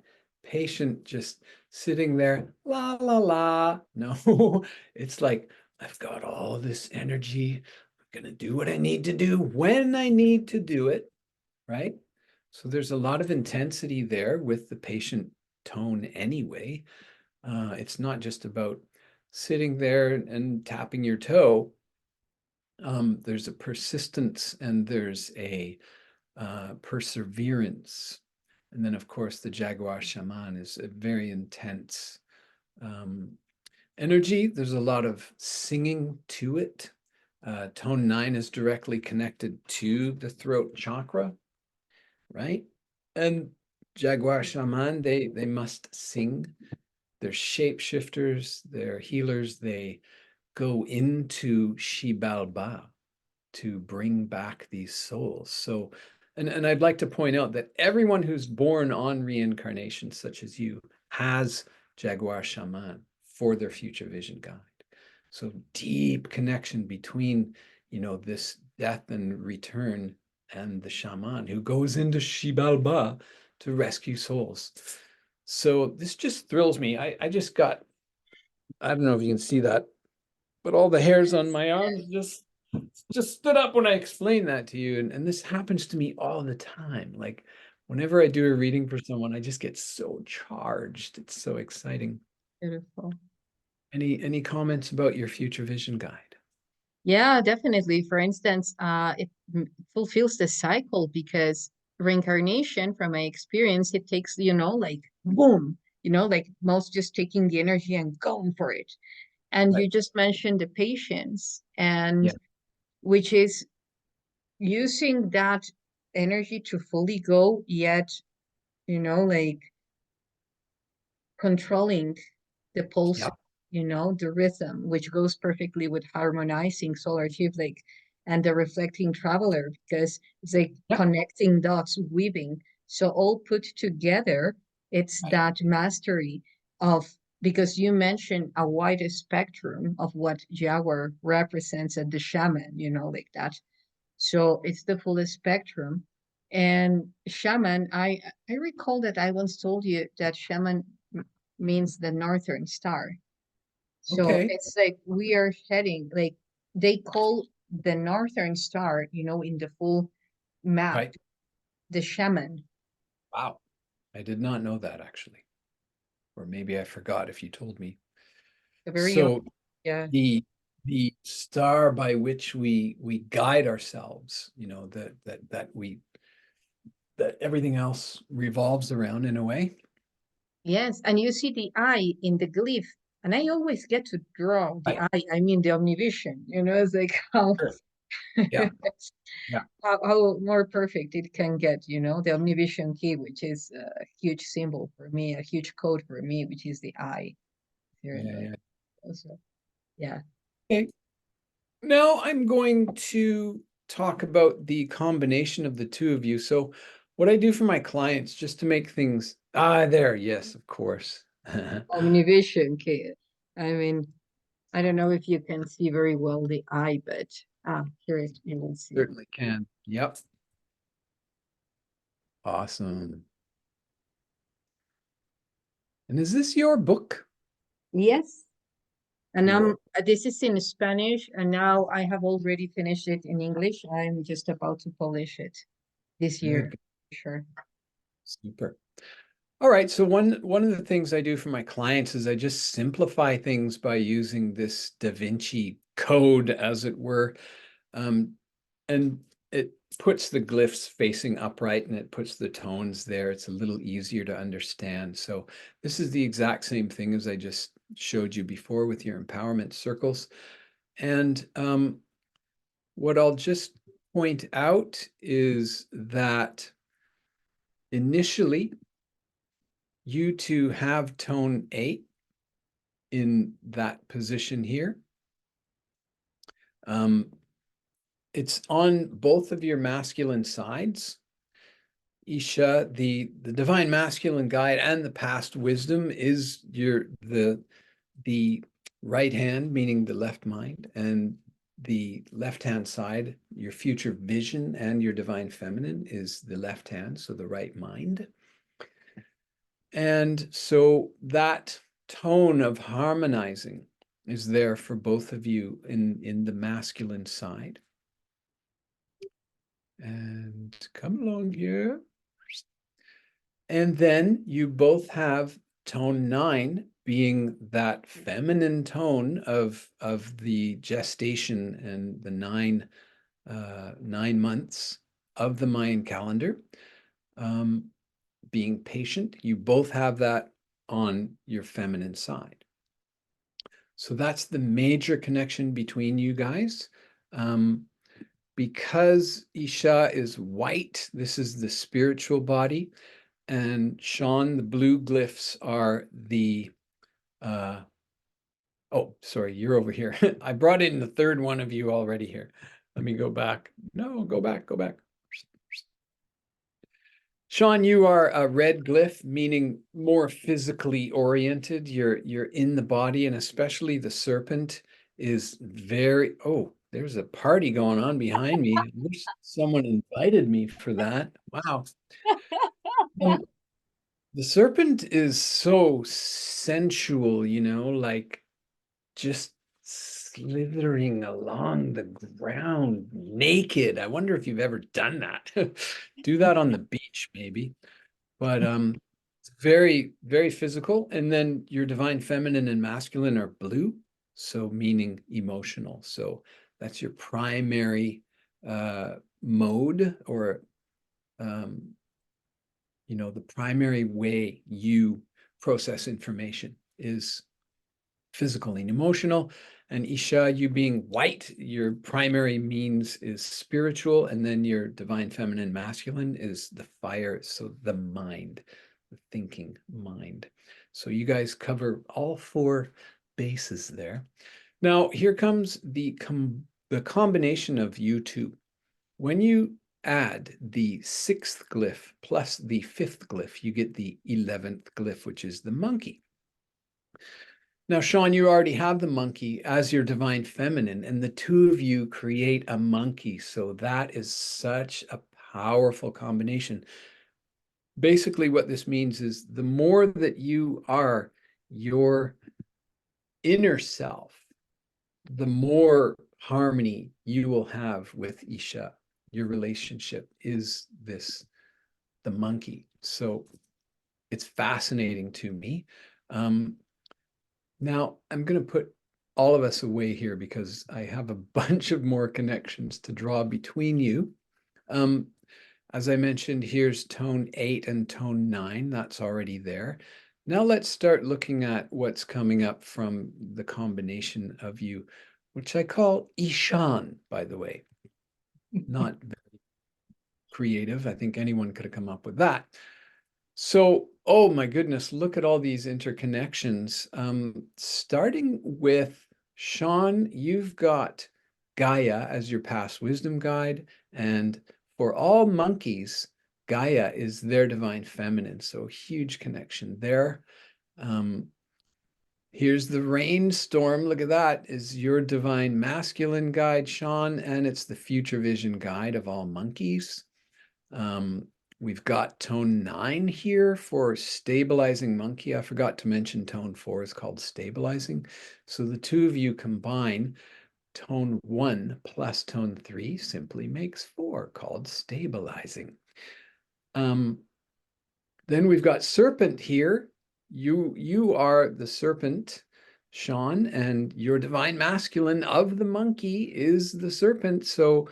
patient just sitting there, la la la. No, it's like, I've got all this energy. I'm gonna do what I need to do when I need to do it, right? So there's a lot of intensity there with the patient tone anyway. It's not just about sitting there and tapping your toe. There's a persistence and there's a perseverance. And then, of course, the jaguar shaman is a very intense energy. There's a lot of singing to it. Tone 9 is directly connected to the throat chakra, right? And jaguar shaman, they must sing. They're shapeshifters, they're healers, they go into Shibalba to bring back these souls. So, and I'd like to point out that everyone who's born on reincarnation, such as you, has jaguar shaman for their future vision guide. So deep connection between, you know, this death and return and the shaman who goes into Shibalba to rescue souls. So this just thrills me. I just got, I don't know if you can see that, but all the hairs on my arms just stood up when I explained that to you. And this happens to me all the time. Like whenever I do a reading for someone, I just get so charged. It's so exciting. Beautiful. Any comments about your future vision guide? Yeah, definitely. For instance, it fulfills the cycle because reincarnation, from my experience, it takes, you know, like boom, you know, like most just taking the energy and going for it. And Right. you just mentioned the patience, and Yeah. which is using that energy to fully go, yet, you know, like controlling the pulse, Yep. you know, the rhythm, which goes perfectly with harmonizing solar shift, like, and the reflecting traveler, because it's like Yeah. connecting dots, weaving. So all put together, it's Right. that mastery of, because you mentioned a wide spectrum of what Jaguar represents at the shaman, you know, like that. So it's the full spectrum. And shaman, I recall that I once told you that shaman means the northern star. So Okay. it's like we are heading, like they call the northern star, you know, in the full map, Right. the shaman. Wow. I did not know that actually. Or maybe I forgot if you told me. A very, So yeah. the star by which we guide ourselves, you know, that everything else revolves around in a way. Yes, and you see the eye in the glyph, and I always get to draw the Right. eye. I mean, the omnivision. You know, it's like how Sure. Yeah. Yeah. how more perfect it can get. You know, the omnivision key, which is a huge symbol for me, a huge code for me, which is the eye here in Yeah. the. Yeah. Also, yeah. Okay. Now I'm going to talk about the combination of the two of you. So what I do for my clients, just to make things, there, yes, of course. Omnivision key. I mean, I don't know if you can see very well the eye, but here you will see. Certainly can. Yep. Awesome. And is this your book? Yes. And Cool. this is in Spanish, and now I have already finished it in English. I'm just about to polish it this Very year, good. sure. Super. All right. So one of the things I do for my clients is I just simplify things by using this Da Vinci code, as it were. And it puts the glyphs facing upright and it puts the tones there. It's a little easier to understand. So this is the exact same thing as I just showed you before with your empowerment circles. And what I'll just point out is that initially you two have tone 8 in that position here. It's on both of your masculine sides. YssaH, the divine masculine guide and the past wisdom is the right hand, meaning the left mind, and the left hand side, your future vision and your divine feminine is the left hand, so the right mind. And so that tone of harmonizing is there for both of you in the masculine side. And come along here. And then you both have tone 9 being that feminine tone of the gestation and the 9 months of the Mayan calendar. Being patient, you both have that on your feminine side. So that's the major connection between you guys. Because YssaH is white, this is the spiritual body. And Sean, the blue glyphs are the, oh, sorry, you're over here. I brought in the third one of you already here. Let me go back. No, go back, go back. Sean, you are a red glyph, meaning more physically oriented. You're in the body, and especially the serpent is very, oh, there's a party going on behind me. I wish someone invited me for that. Wow. The serpent is so sensual, you know, like just slithering along the ground naked. I wonder if you've ever done that. Do that on the beach, maybe. But it's very, very physical. And then your divine feminine and masculine are blue, so meaning emotional. So that's your primary mode, or you know, the primary way you process information is physical and emotional. And YssaH, you being white, your primary means is spiritual, and then your divine feminine masculine is the fire, so the mind, the thinking mind. So you guys cover all 4 bases there. Now, here comes the combination of you two. When you add the 6th glyph plus the 5th glyph, you get the 11th glyph, which is the monkey. Now, Sean, you already have the monkey as your divine feminine, and the two of you create a monkey. So that is such a powerful combination. Basically, what this means is the more that you are your inner self, the more harmony you will have with YssaH. Your relationship is the monkey. So it's fascinating to me. Now, I'm going to put all of us away here because I have a bunch of more connections to draw between you. As I mentioned, here's tone 8 and tone 9. That's already there. Now let's start looking at what's coming up from the combination of you, which I call Ishan, by the way. Not very creative. I think anyone could have come up with that. So, oh my goodness, look at all these interconnections. Starting with Sean, you've got Gaia as your past wisdom guide. And for all monkeys, Gaia is their divine feminine. So huge connection there. Here's the rainstorm. Look at that, is your divine masculine guide, Sean, and it's the future vision guide of all monkeys. We've got tone 9 here for stabilizing monkey. I forgot to mention tone 4 is called stabilizing. So the two of you combine. Tone 1 plus tone 3 simply makes 4, called stabilizing. Then we've got serpent here. You are the serpent, Sean, and your divine masculine of the monkey is the serpent. So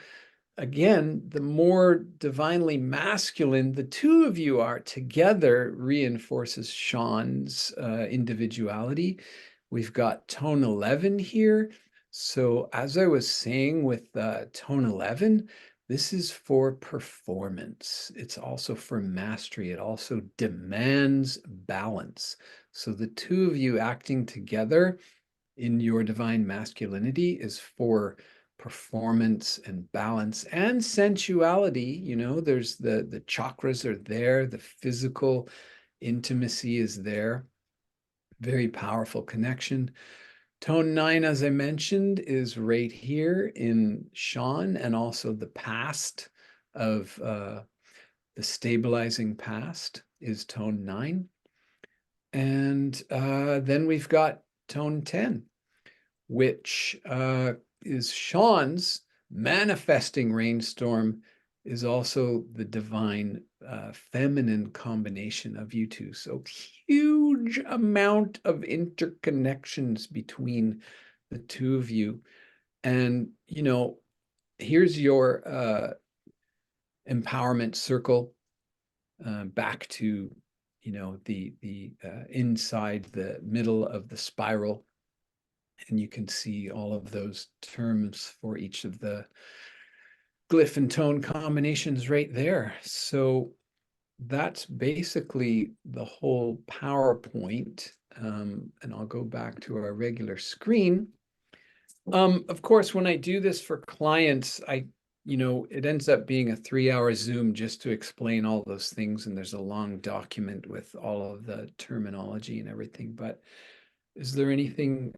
again, the more divinely masculine the two of you are together reinforces Sean's individuality. We've got tone 11 here. So as I was saying with tone 11, this is for performance. It's also for mastery. It also demands balance. So the two of you acting together in your divine masculinity is for performance and balance and sensuality. You know, there's the chakras are there, the physical intimacy is there. Very powerful connection. Tone 9, as I mentioned, is right here in Sean, and also the past of the stabilizing past is tone 9. And then we've got tone 10, which is Sean's manifesting rainstorm, is also the divine feminine combination of you two. So huge amount of interconnections between the two of you. And, you know, here's your empowerment circle back to, you know, the inside the middle of the spiral. And you can see all of those terms for each of the glyph and tone combinations right there. So that's basically the whole PowerPoint. And I'll go back to our regular screen. Of course, when I do this for clients, you know, it ends up being a 3-hour Zoom just to explain all those things. And there's a long document with all of the terminology and everything. But is there anything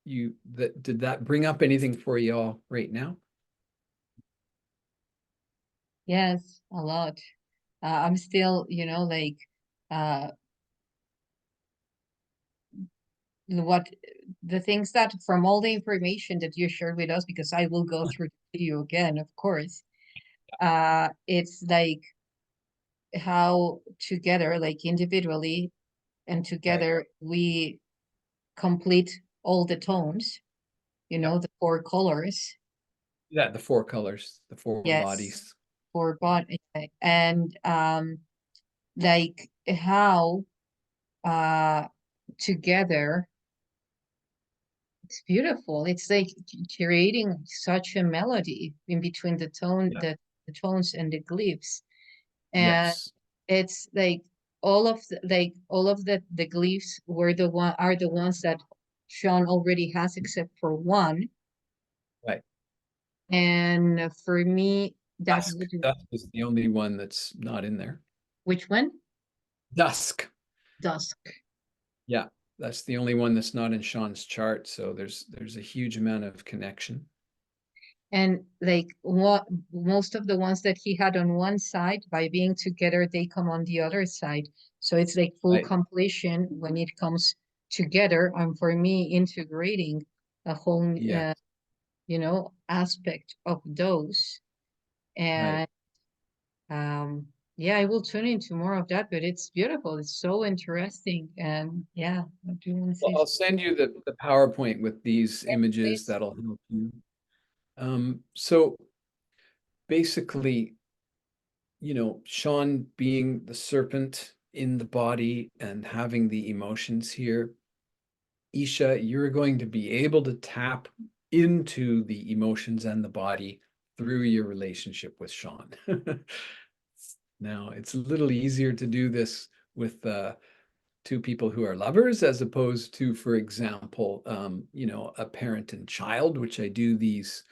did that bring up anything for you all right now? Yes, a lot. I'm still, you know, like what the things that from all the information that you shared with us, because I will go through the video again, of course. It's like how together, like individually and together, we complete all the tones, you know, the 4 colors. Yeah, the 4 colors, the 4 Yes, bodies. 4 bodies. And like how together it's beautiful. It's like creating such a melody in between the tone, the tones and the glyphs. And Yes. it's like all of the glyphs are the ones that Sean already has, except for one. Right. And for me, that Dusk. would, Dusk is the only one that's not in there. which one? Dusk. Dusk. Yeah, that's the only one that's not in Sean's chart. So there's a huge amount of connection. And like what most of the ones that he had on one side, by being together, they come on the other side. So it's like full Right. completion when it comes together. And for me, integrating a whole, Yeah. aspect of those. Right. And yeah, I will tune into more of that, but it's beautiful. It's so interesting. And yeah, I do want to Well, say I'll send you the PowerPoint with these yes, images please. that'll help you. So basically, Sean being the serpent in the body and having the emotions here, YssaH, you're going to be able to tap into the emotions and the body through your relationship with Sean. Now, it's a little easier to do this with two people who are lovers, as opposed to, for example, a parent and child, which I do these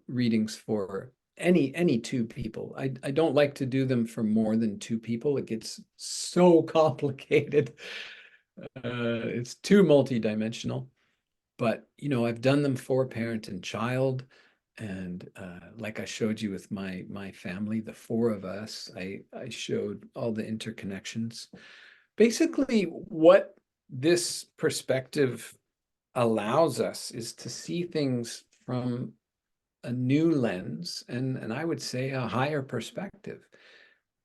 readings for any two people. I don't like to do them for more than two people. It gets so complicated. It's too multidimensional. But I've done them for parent and child. And like I showed you with my family, the four of us, I showed all the interconnections. Basically, what this perspective allows us is to see things from a new lens, and I would say a higher perspective.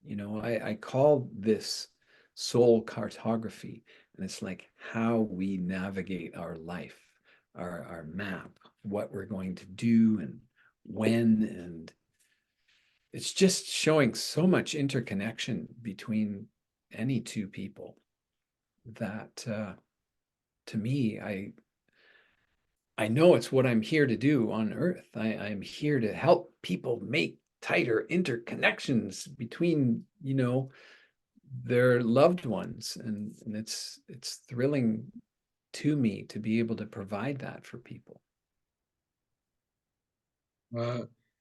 I call this soul cartography, and it's like how we navigate our life, our map, what we're going to do and when, and it's just showing so much interconnection between any two people that to me, I know it's what I'm here to do on Earth. I'm here to help people make tighter interconnections between, their loved ones. And it's thrilling to me to be able to provide that for people.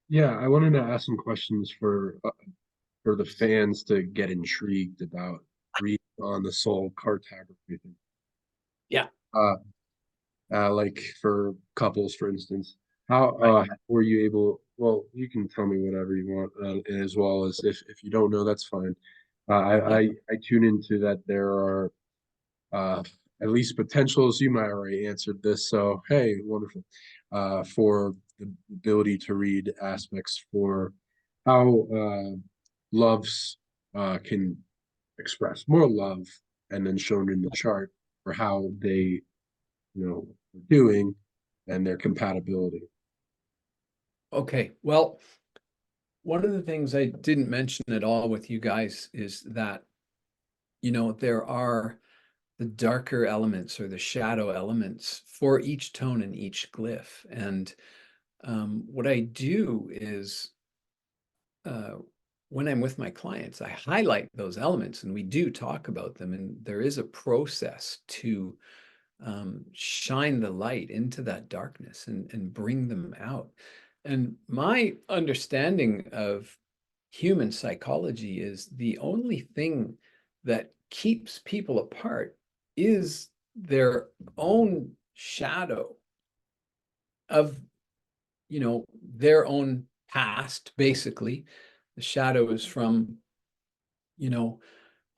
Yeah, I wanted to ask some questions for the fans to get intrigued about reading on the soul cartography thing. Yeah. Uh, like for couples, for instance, how Right. were you able? Well, you can tell me whatever you want, as well as if you don't know, that's fine. Yeah. I tune into that there are uh, at least potentials. You might already answered this, so hey, wonderful. For the ability to read aspects for how loves can express more love, and then shown in the chart for how they are doing and their compatibility. Okay. Well, one of the things I didn't mention at all with you guys is that, there are the darker elements or the shadow elements for each tone and each glyph. And what I do is uh, when I'm with my clients, I highlight those elements and we do talk about them. And there is a process to shine the light into that darkness and bring them out. And my understanding of human psychology is the only thing that keeps people apart is their own shadow of, their own past. Basically, the shadow is from, you know,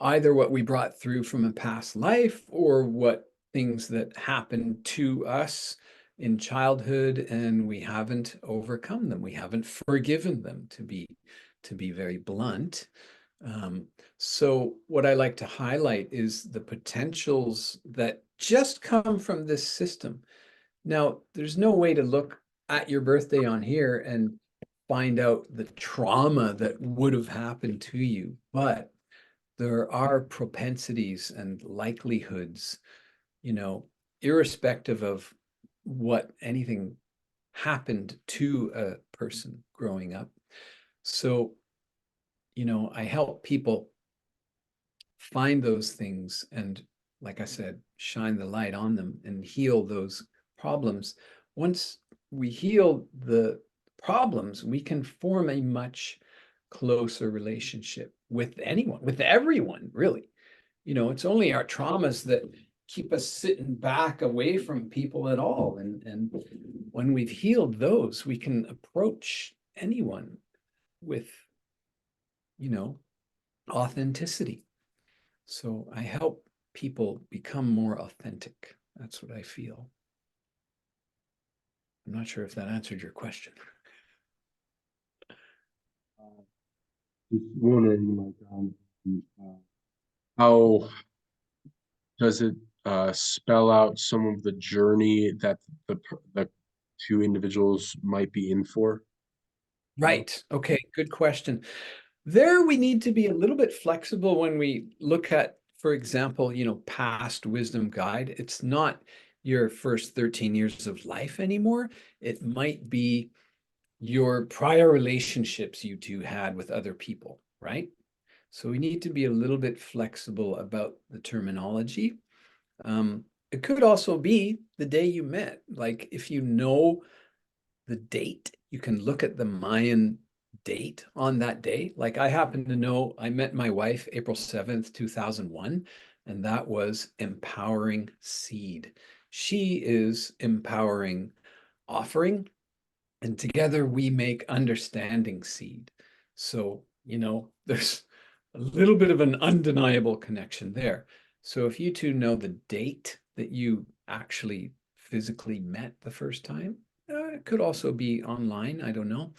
either what we brought through from a past life or what things that happened to us in childhood and we haven't overcome them. We haven't forgiven them, to be very blunt. So what I like to highlight is the potentials that just come from this system. Now, there's no way to look at your birthday on here and find out the trauma that would have happened to you, but there are propensities and likelihoods, irrespective of what anything happened to a person growing up. So, I help people find those things and like I said, shine the light on them and heal those problems. Once we heal the problems, we can form a much closer relationship with anyone, with everyone, really. You know, it's only our traumas that keep us sitting back away from people at all. And when we've healed those, we can approach anyone with, you know, authenticity. So I help people become more authentic. That's what I feel. I'm not sure if that answered your question. Just wondering, how does it spell out some of the journey that the two individuals might be in for? Right. Okay. Good question. There we need to be a little bit flexible when we look at, for example, you know, past wisdom guide. It's not your first 13 years of life anymore. It might be your prior relationships you two had with other people, right? So we need to be a little bit flexible about the terminology. It could also be the day you met. Like if you know the date, you can look at the Mayan date on that day. Like I happen to know I met my wife April 7th, 2001, and that was empowering seed. She is empowering offering, and together we make understanding seed. So, you know, there's a little bit of an undeniable connection there. So if you two know the date that you actually physically met the first time, it could also be online. I don't know.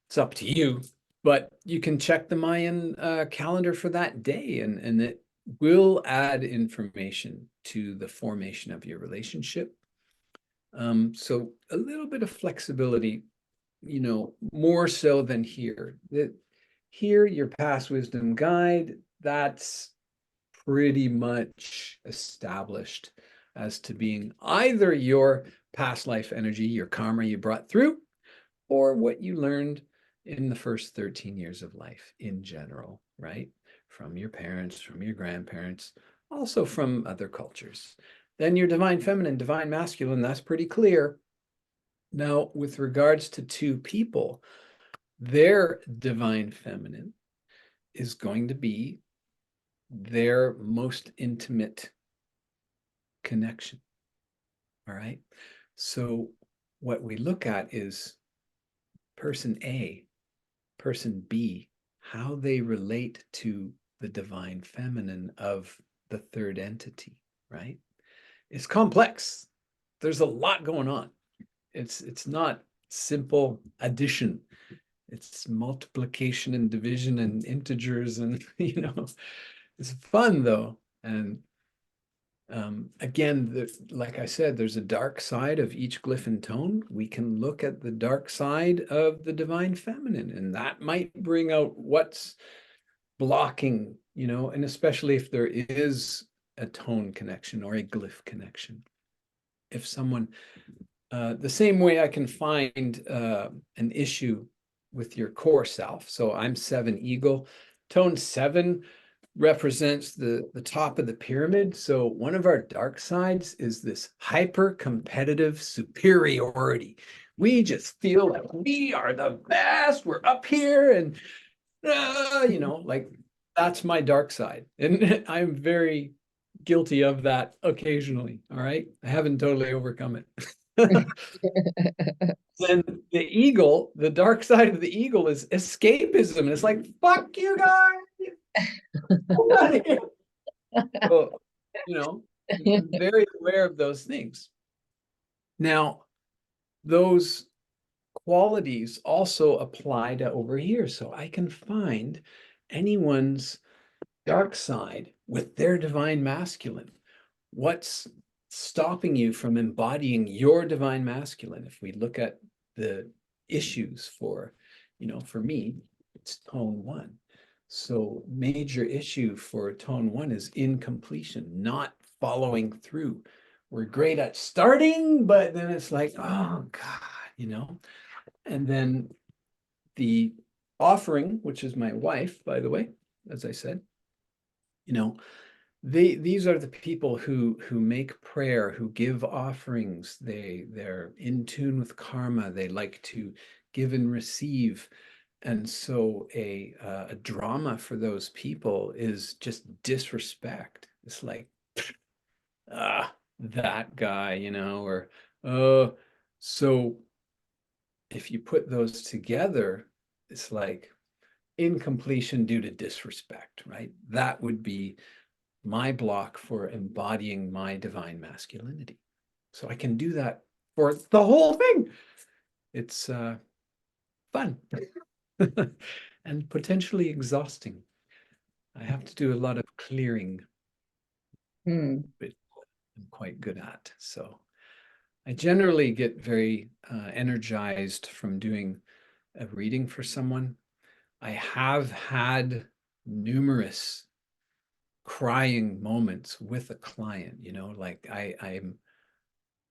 It's up to you, but you can check the Mayan calendar for that day, and it will add information to the formation of your relationship. So a little bit of flexibility, you know, more so than here. Here, your past wisdom guide, that's pretty much established as to being either your past life energy, your karma you brought through, or what you learned in the first 13 years of life in general, right? From your parents, from your grandparents, also from other cultures. Then your divine feminine, divine masculine, that's pretty clear. Now, with regards to two people, their divine feminine is going to be their most intimate connection. All right. So, what we look at is person A, person B, how they relate to the divine feminine of the third entity, right? It's complex. There's a lot going on. It's not simple addition. It's multiplication and division and integers, and you know, it's fun though. And again, like I said, there's a dark side of each glyph and tone. We can look at the dark side of the divine feminine, and that might bring out what's blocking, you know, and especially if there is a tone connection or a glyph connection. If someone, the same way I can find an issue with your core self. So I'm 7 eagle. Tone 7 represents the top of the pyramid. So one of our dark sides is this hyper competitive superiority. We just feel like we are the best. We're up here, and you know, like that's my dark side, and I'm very guilty of that occasionally. All right, I haven't totally overcome it. Then the eagle, the dark side of the eagle is escapism. And it's like, fuck you guys. So, you know, I'm very aware of those things. Now, those qualities also apply to over here. So I can find anyone's dark side with their divine masculine. What's stopping you from embodying your divine masculine? If we look at the issues for, you know, for me, it's tone 1. So major issue for tone 1 is incompletion, not following through. We're great at starting, but then it's like, oh God, you know. And then the offering, which is my wife, by the way, as I said, you know, these are the people who make prayer, who give offerings. They're in tune with karma. They like to give and receive. And so a drama for those people is just disrespect. It's like, that guy, you know, or so if you put those together, it's like incompletion due to disrespect, right? That would be my block for embodying my divine masculinity. So I can do that for the whole thing. It's fun and potentially exhausting. I have to do a lot of clearing, which I'm quite good at. So I generally get very energized from doing a reading for someone. I have had numerous crying moments with a client, you know, like I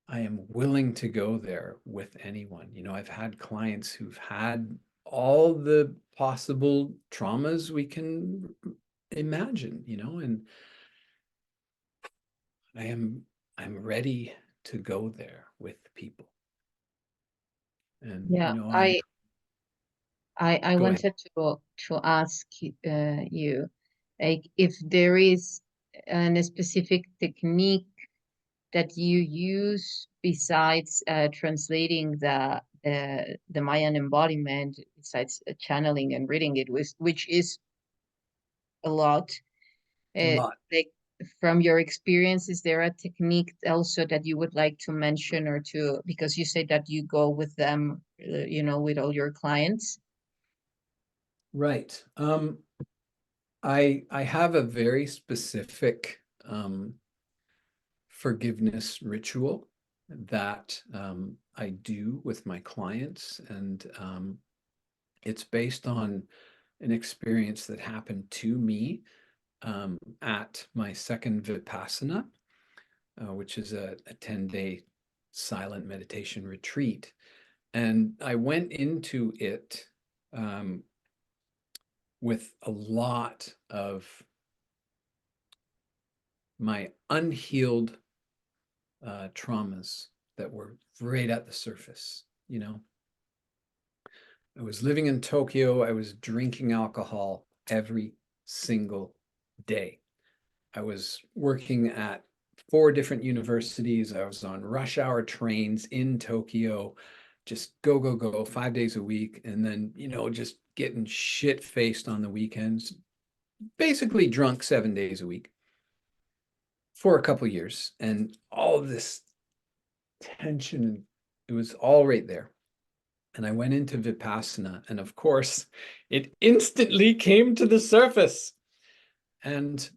am willing to go there with anyone. You know, I've had clients who've had all the possible traumas we can imagine, you know, and I'm ready to go there with people. And Yeah, you know, I go ahead. wanted to ask you, like, if there is a specific technique that you use besides translating the Mayan embodiment, besides channeling and reading it, which is a lot. A lot. Like, from your experience, is there a technique also that you would like to mention, or to, because you say that you go with them, you know, with all your clients? Right. I have a very specific forgiveness ritual that I do with my clients, and it's based on an experience that happened to me at my second Vipassana, which is a 10-day silent meditation retreat. And I went into it with a lot of my unhealed traumas that were right at the surface. You know, I was living in Tokyo. I was drinking alcohol every single day. I was working at 4 different universities. I was on rush hour trains in Tokyo, just go, go, go 5 days a week. And then, you know, just getting shit faced on the weekends, basically drunk 7 days a week for a couple years. And all of this tension, it was all right there. And I went into Vipassana, and of course, it instantly came to the surface. And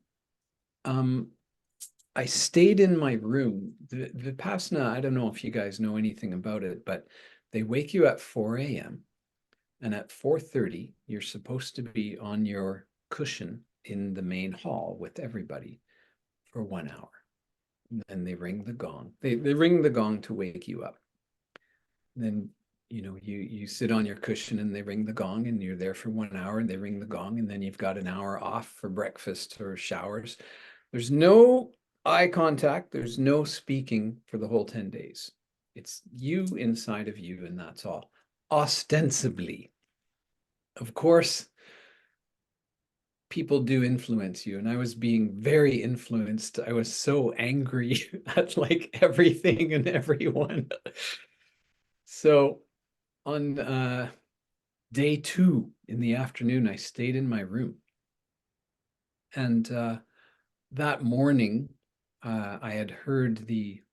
I stayed in my room. The Vipassana, I don't know if you guys know anything about it, but they wake you at 4 a.m. and at 4:30, you're supposed to be on your cushion in the main hall with everybody for 1 hour. And then they ring the gong. They ring the gong to wake you up. Then, you know, you sit on your cushion and they ring the gong, and you're there for 1 hour and they ring the gong, and then you've got an hour off for breakfast or showers. There's no eye contact. There's no speaking for the whole 10 days. It's you inside of you, and that's all. Ostensibly. Of course, people do influence you, and I was being very influenced. I was so angry at like everything and everyone. So on day 2 in the afternoon, I stayed in my room. And that morning, I had heard the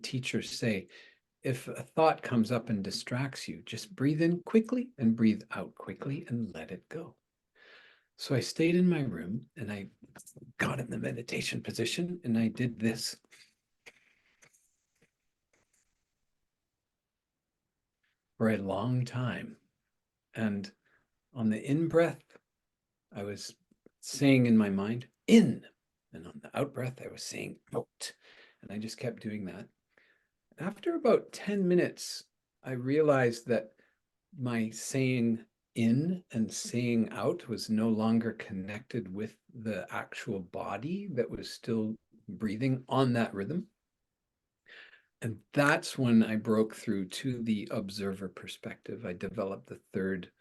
teacher say, if a thought comes up and distracts you, just breathe in quickly and breathe out quickly and let it go. So I stayed in my room and I got in the meditation position and I did this. For a long time. And on the in breath, I was saying in my mind, in. And on the out breath, I was saying out. And I just kept doing that. After about 10 minutes, I realized that my saying in and saying out was no longer connected with the actual body that was still breathing on that rhythm. And that's when I broke through to the observer perspective. I developed the third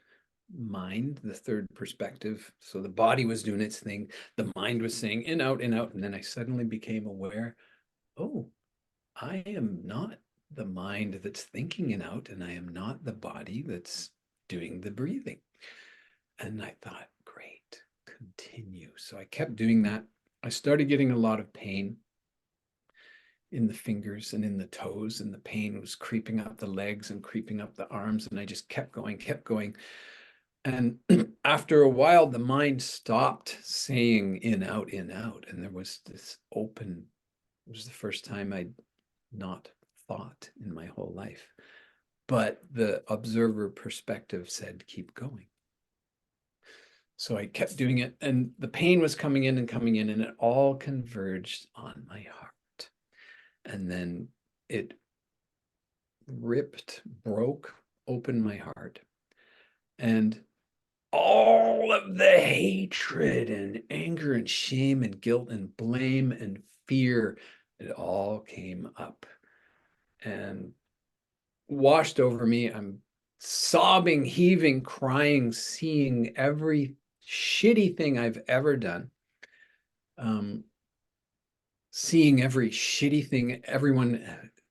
mind, the third perspective. So the body was doing its thing, the mind was saying in, out, and then I suddenly became aware, oh, I am not the mind that's thinking in out, and I am not the body that's doing the breathing. And I thought, great, continue. So I kept doing that. I started getting a lot of pain in the fingers and in the toes, and the pain was creeping up the legs and creeping up the arms, and I just kept going. And after a while, the mind stopped saying in, out, and there was this open. It was the first time I'd not thought in my whole life, but the observer perspective said, keep going. So I kept doing it, and the pain was coming in, and it all converged on my heart. And then it broke open my heart. And all of the hatred and anger and shame and guilt and blame and fear, it all came up and washed over me. I'm sobbing, heaving, crying, seeing every shitty thing I've ever done. Seeing every shitty thing everyone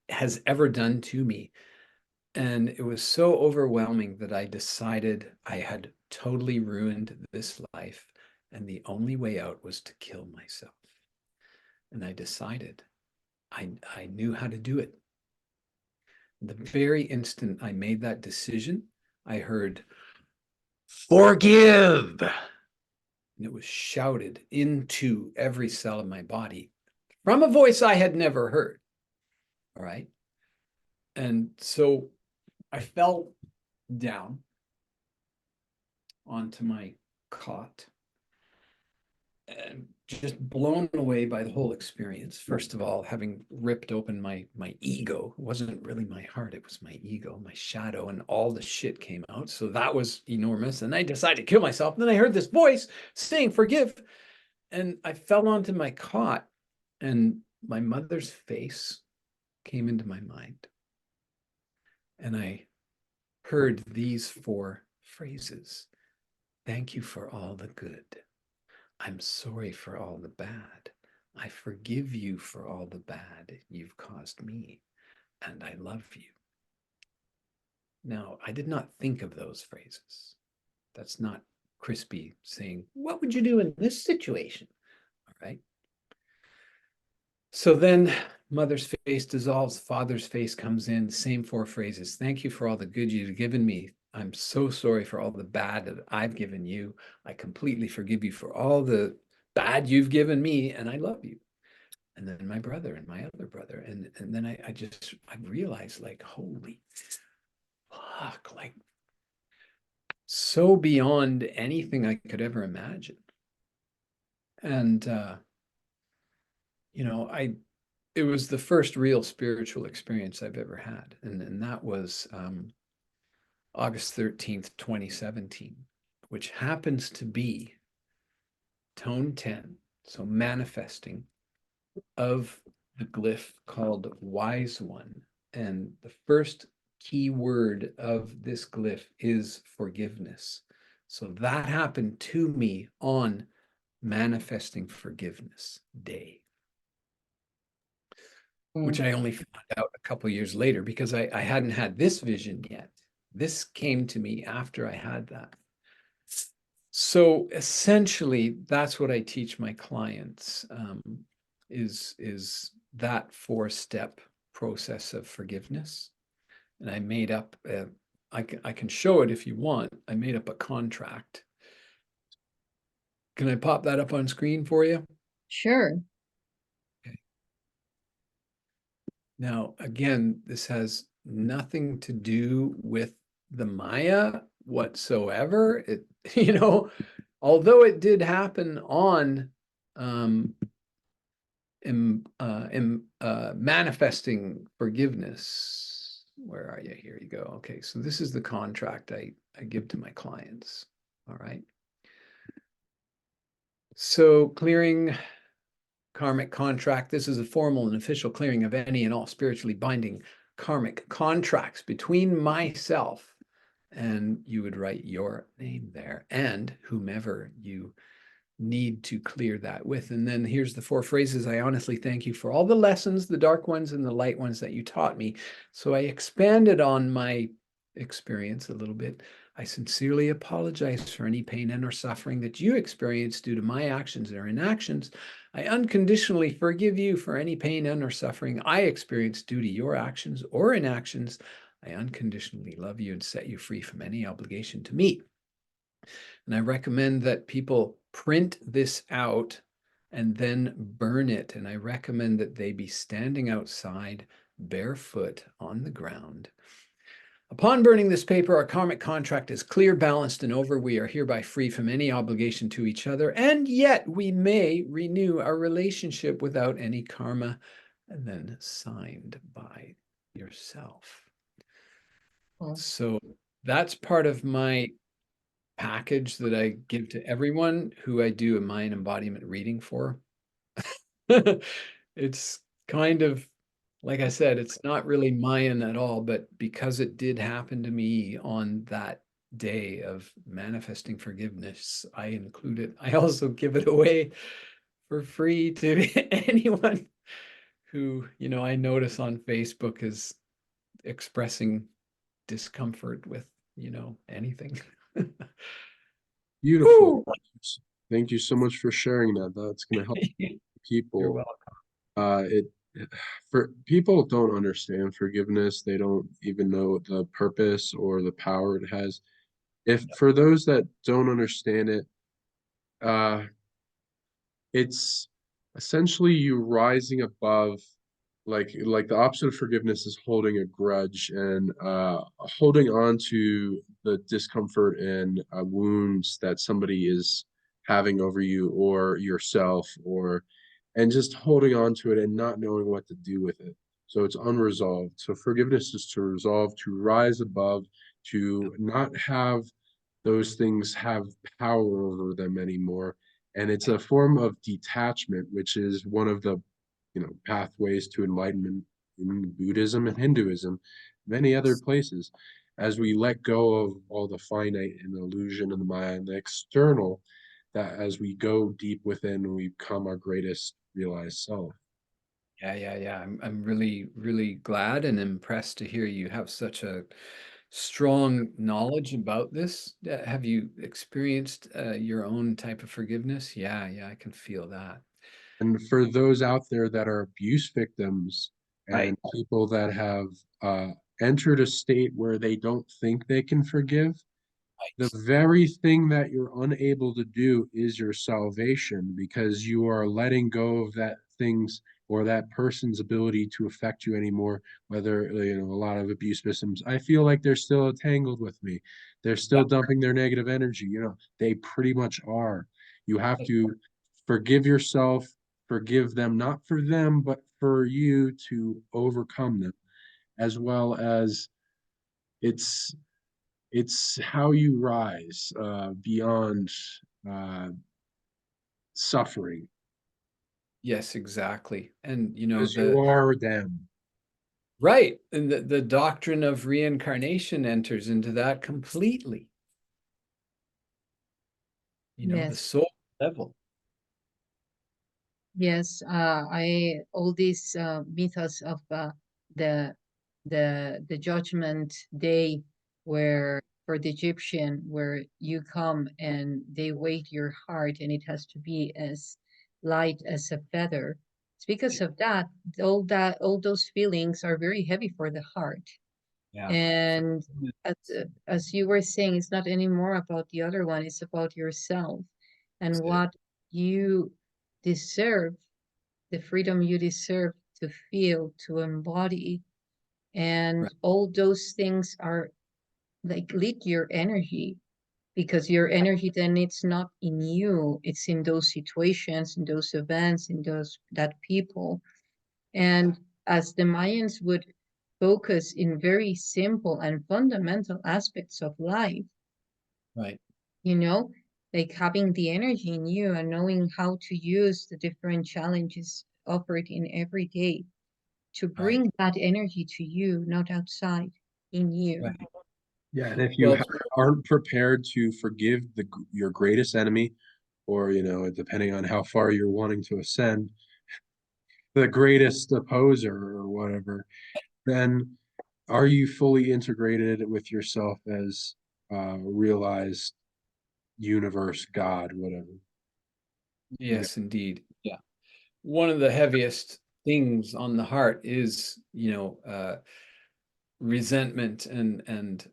has ever done to me. And it was so overwhelming that I decided I had totally ruined this life, and the only way out was to kill myself. And I decided I knew how to do it. The very instant I made that decision, I heard, forgive. And it was shouted into every cell of my body from a voice I had never heard. All right. And so I fell down onto my cot and just blown away by the whole experience. First of all, having ripped open my ego. It wasn't really my heart, it was my ego, my shadow, and all the shit came out. So that was enormous. And I decided to kill myself. And then I heard this voice saying, forgive. And I fell onto my cot, and my mother's face came into my mind. And I heard these 4 phrases. Thank you for all the good. I'm sorry for all the bad. I forgive you for all the bad you've caused me, and I love you. Now, I did not think of those phrases. That's not Crispy saying, what would you do in this situation? All right. So then mother's face dissolves, father's face comes in, same 4 phrases. Thank you for all the good you've given me. I'm so sorry for all the bad that I've given you. I completely forgive you for all the bad you've given me, and I love you. And then my brother and my other brother. And then I realized, like, holy fuck, like so beyond anything I could ever imagine. And, you know, it was the first real spiritual experience I've ever had. And that was August 13th, 2017, which happens to be tone 10. So manifesting of the glyph called Wise One. And the first key word of this glyph is forgiveness. So that happened to me on Manifesting Forgiveness Day, which I only found out a couple of years later because I hadn't had this vision yet. This came to me after I had that. So essentially, that's what I teach my clients, is that 4-step process of forgiveness. And I made up, I can show it if you want. I made up a contract. Can I pop that up on screen for you? Sure. Okay. Now, again, this has nothing to do with the Maya whatsoever. It, you know, although it did happen on manifesting forgiveness where are you? Here you go. Okay, so this is the contract I give to my clients. All right. So clearing karmic contract. This is a formal and official clearing of any and all spiritually binding karmic contracts between myself, and you would write your name there, and whomever you need to clear that with. And then here's the 4 phrases. I honestly thank you for all the lessons, the dark ones and the light ones that you taught me. So I expanded on my experience a little bit. I sincerely apologize for any pain and or suffering that you experienced due to my actions or inactions. I unconditionally forgive you for any pain and or suffering I experienced due to your actions or inactions. I unconditionally love you and set you free from any obligation to me. And I recommend that people print this out and then burn it. And I recommend that they be standing outside barefoot on the ground. Upon burning this paper, our karmic contract is clear, balanced, and over. We are hereby free from any obligation to each other, and yet we may renew our relationship without any karma. And then signed by yourself. Cool. So that's part of my package that I give to everyone who I do a Mayan embodiment reading for. It's kind of, like I said, it's not really Mayan at all, but because it did happen to me on that day of manifesting forgiveness, I include it. I also give it away for free to anyone who, I notice on Facebook is expressing discomfort with, anything. Beautiful. Thank you so much for sharing that. That's going to help You're people. welcome. For people don't understand forgiveness. They don't even know the purpose or the power it has. If for those that don't understand it, it's essentially you rising above, like the opposite of forgiveness is holding a grudge and holding on to the discomfort and wounds that somebody is having over you or yourself, and just holding on to it and not knowing what to do with it. So it's unresolved. So forgiveness is to resolve, to rise above, to not have those things have power over them anymore. And it's a form of detachment, which is one of the pathways to enlightenment in Buddhism and Hinduism, many other places. As we let go of all the finite and the illusion and the Maya and the external, that as we go deep within, we become our greatest realized self. Yeah. I'm really, really glad and impressed to hear you have such a strong knowledge about this. Have you experienced your own type of forgiveness? Yeah, I can feel that. And for those out there that are abuse victims Right. and people that have entered a state where they don't think they can forgive, the very thing that you're unable to do is your salvation, because you are letting go of that thing's or that person's ability to affect you anymore. Whether a lot of abuse victims, I feel like they're still entangled with me, they're still dumping their negative energy. They pretty much are. You have to forgive yourself, forgive them, not for them but for you to overcome them, as well as it's how you rise beyond uh, suffering, Yes, exactly. And because you are them. right. And the doctrine of reincarnation enters into that completely. The Yes. soul level. Yes, I all these mythos of the the judgment day, where for the Egyptian, where you come and they weigh your heart and it has to be as light as a feather. It's because of that all those feelings are very heavy for the heart. Yeah. And as you were saying, it's not anymore about the other one, it's about yourself and what you deserve, the freedom you deserve to feel, to embody. And Right. all those things are like lead your energy, because your energy then it's not in you, it's in those situations, in those events, in those that people. And as the Mayans would focus in very simple and fundamental aspects of life, Right. you know, like having the energy in you and knowing how to use the different challenges offered in every day to Right. bring that energy to you, not outside, in you. Right. Yeah, and if you Well, aren't prepared to forgive your greatest enemy, or depending on how far you're wanting to ascend, the greatest opposer or whatever, then are you fully integrated with yourself as realized universe, God, whatever? Yeah, yes, indeed. Yeah. One of the heaviest things on the heart is, resentment and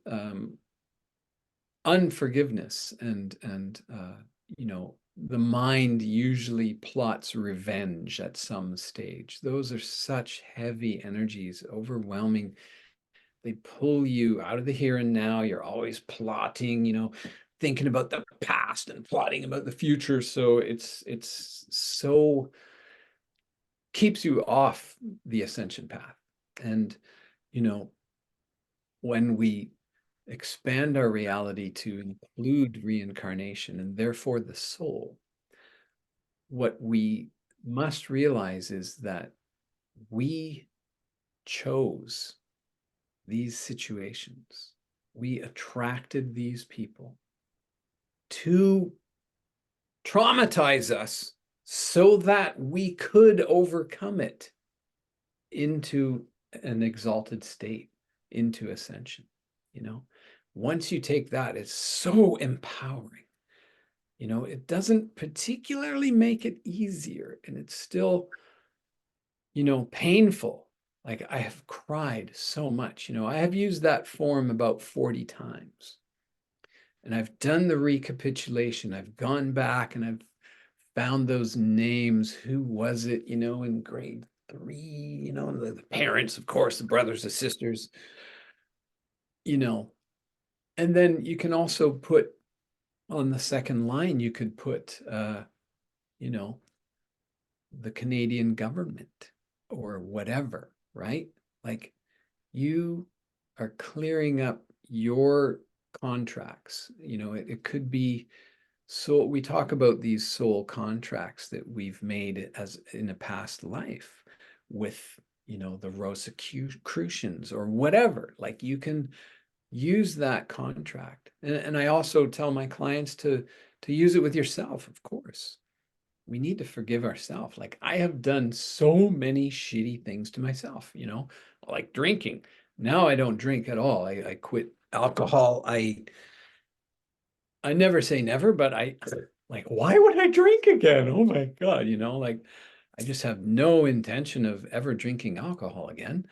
unforgiveness and the mind usually plots revenge at some stage. Those are such heavy energies, overwhelming. They pull you out of the here and now. You're always plotting, thinking about the past and plotting about the future. So it's so keeps you off the ascension path. And you know when we expand our reality to include reincarnation and therefore the soul, what we must realize is that we chose these situations. We attracted these people to traumatize us so that we could overcome it into an exalted state, into ascension. Once you take that, it's so empowering. It doesn't particularly make it easier, and it's still, painful. Like, I have cried so much. I have used that form about 40 times. And I've done the recapitulation. I've gone back and I've found those names. Who was it, in grade 3, the parents, of course, the brothers, the sisters, and then you can also put on the second line, you could put, the Canadian government or whatever, right? Like, you are clearing up your contracts. It could be. So we talk about these soul contracts that we've made as in a past life with, the Rosicrucians or whatever. Like, you can use that contract. And I also tell my clients to use it with yourself, of course. We need to forgive ourselves. Like, I have done so many shitty things to myself, like drinking. Now I don't drink at all. I quit alcohol. I never say never, but I like, why would I drink again? Oh my God, like, I just have no intention of ever drinking alcohol again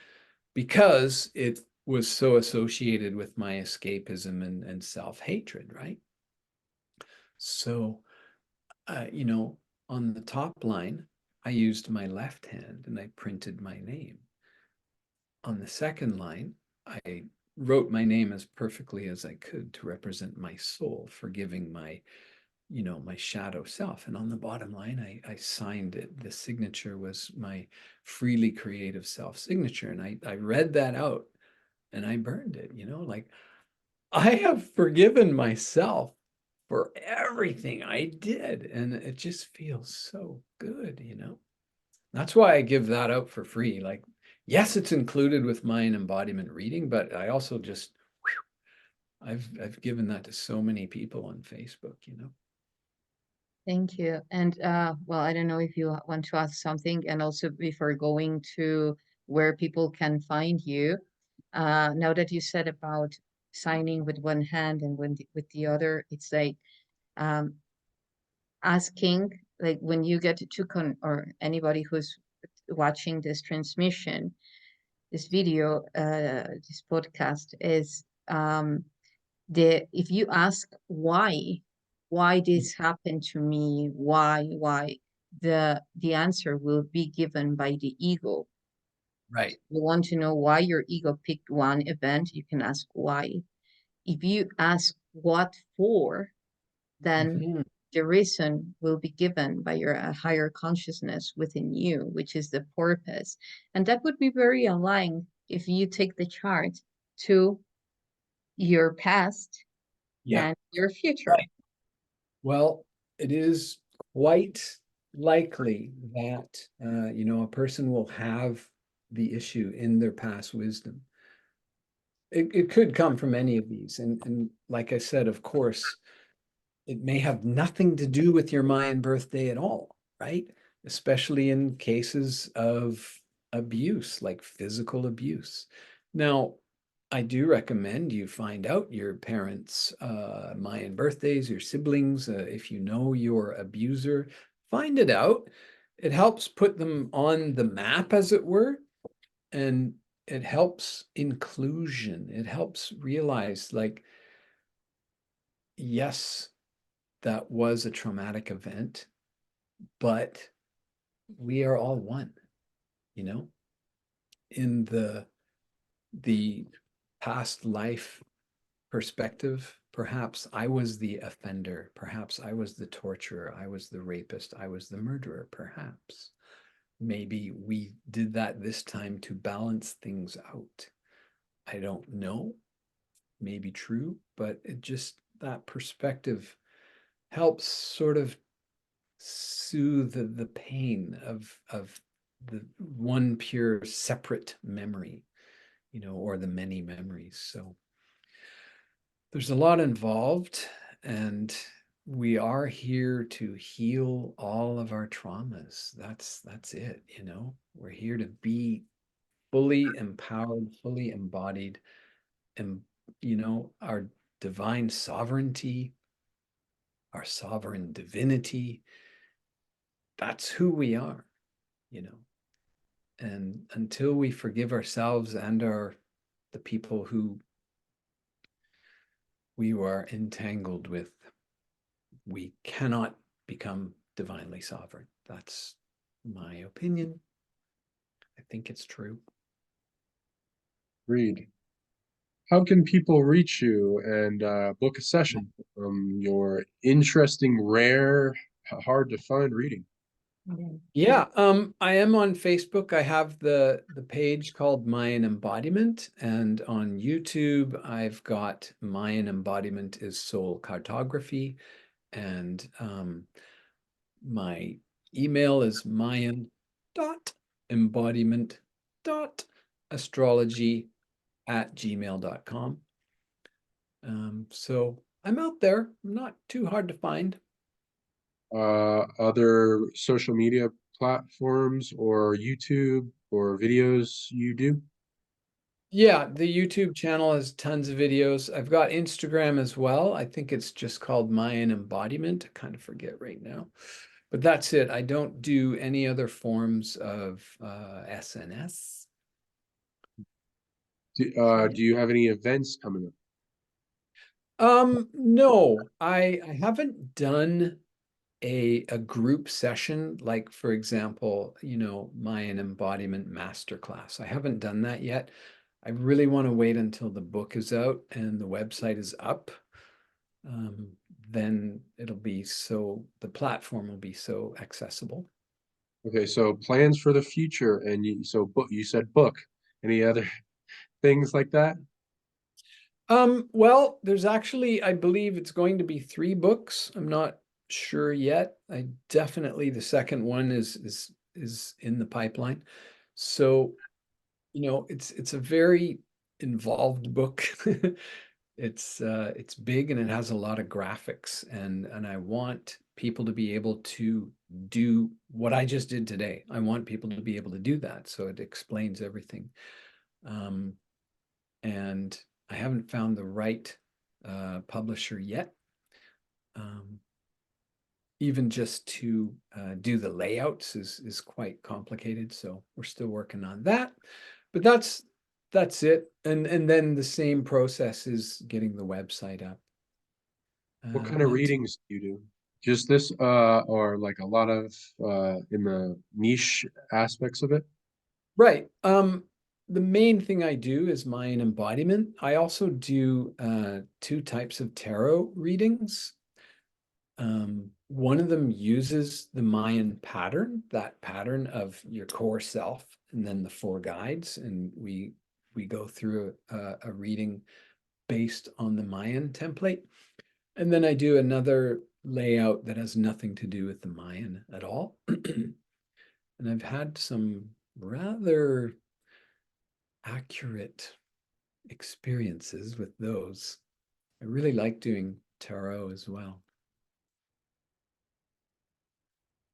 because it was so associated with my escapism and self-hatred, right? So, on the top line, I used my left hand and I printed my name. On the second line, I wrote my name as perfectly as I could to represent my soul, forgiving my shadow self. And on the bottom line, I signed it. The signature was my freely creative self signature. And I read that out and I burned it, like, I have forgiven myself for everything I did. And it just feels so good, That's why I give that out for free. Like, yes, it's included with my embodiment reading, but I also just, I've given that to so many people on Facebook, Thank you. And well, I don't know if you want to ask something, and also before going to where people can find you, now that you said about signing with one hand and with the other, it's like um, asking, like when you get to or anybody who's watching this transmission, this video, this podcast is if you ask why this happened to me, why, the answer will be given by the ego. Right. You want to know why your ego picked one event, you can ask why. If you ask what for, then Mhm. the reason will be given by your higher consciousness within you, which is the purpose. And that would be very aligned if you take the chart to your past Yeah. and your future. Right. Well, it is quite likely that, you know, a person will have the issue in their past wisdom. It could come from any of these. And like I said, of course, it may have nothing to do with your Mayan birthday at all, right? Especially in cases of abuse, like physical abuse. Now, I do recommend you find out your parents' Mayan birthdays, your siblings. If you know your abuser, find it out. It helps put them on the map, as it were, and it helps inclusion. It helps realize, like, yes, that was a traumatic event, but we are all one, you know, in the past life perspective. Perhaps I was the offender, perhaps I was the torturer, I was the rapist, I was the murderer. Perhaps maybe we did that this time to balance things out. I don't know, maybe true, but it just, that perspective helps sort of soothe the pain of the one pure separate memory, you know, or the many memories. So there's a lot involved, and we are here to heal all of our traumas. That's it, you know. We're here to be fully empowered, fully embodied, and, you know, our divine sovereignty, our sovereign divinity. That's who we are, you know. And until we forgive ourselves and the people who we are entangled with, we cannot become divinely sovereign. That's my opinion. I think it's true. Read. How can people reach you and book a session from your interesting, rare, hard to find reading? Yeah, I am on Facebook. I have the page called Mayan Embodiment, and on YouTube, I've got Mayan Embodiment is Soul Cartography, and my email is mayan.embodiment.astrology@gmail.com. So I'm out there. I'm not too hard to find. Other social media platforms or YouTube or videos you do? Yeah, the YouTube channel has tons of videos. I've got Instagram as well. I think it's just called Mayan Embodiment. I kind of forget right now. But that's it. I don't do any other forms of SNS. Do you have any events coming up? No, I haven't done a group session, like, for example, you know, Mayan Embodiment Masterclass. I haven't done that yet. I really want to wait until the book is out and the website is up. Then it'll be the platform will be so accessible. Okay, so plans for the future, and book. You said book. Any other things like that? Well, there's actually, I believe it's going to be 3 books. I'm not sure yet. I definitely, the second one is in the pipeline. So, you know, it's a very involved book. It's big and it has a lot of graphics, and I want people to be able to do what I just did today. I want people to be able to do that. So it explains everything. And I haven't found the right publisher yet. Even just to do the layouts is quite complicated. So we're still working on that. But that's it. And then the same process is getting the website up. What kind of readings do you do? Just this, or like a lot of in the niche aspects of it? Right. The main thing I do is Mayan embodiment. I also do 2 types of tarot readings. One of them uses the Mayan pattern, that pattern of your core self, and then the 4 guides, and we we go through a reading based on the Mayan template. And then I do another layout that has nothing to do with the Mayan at all. And I've had some rather accurate experiences with those. I really like doing tarot as well.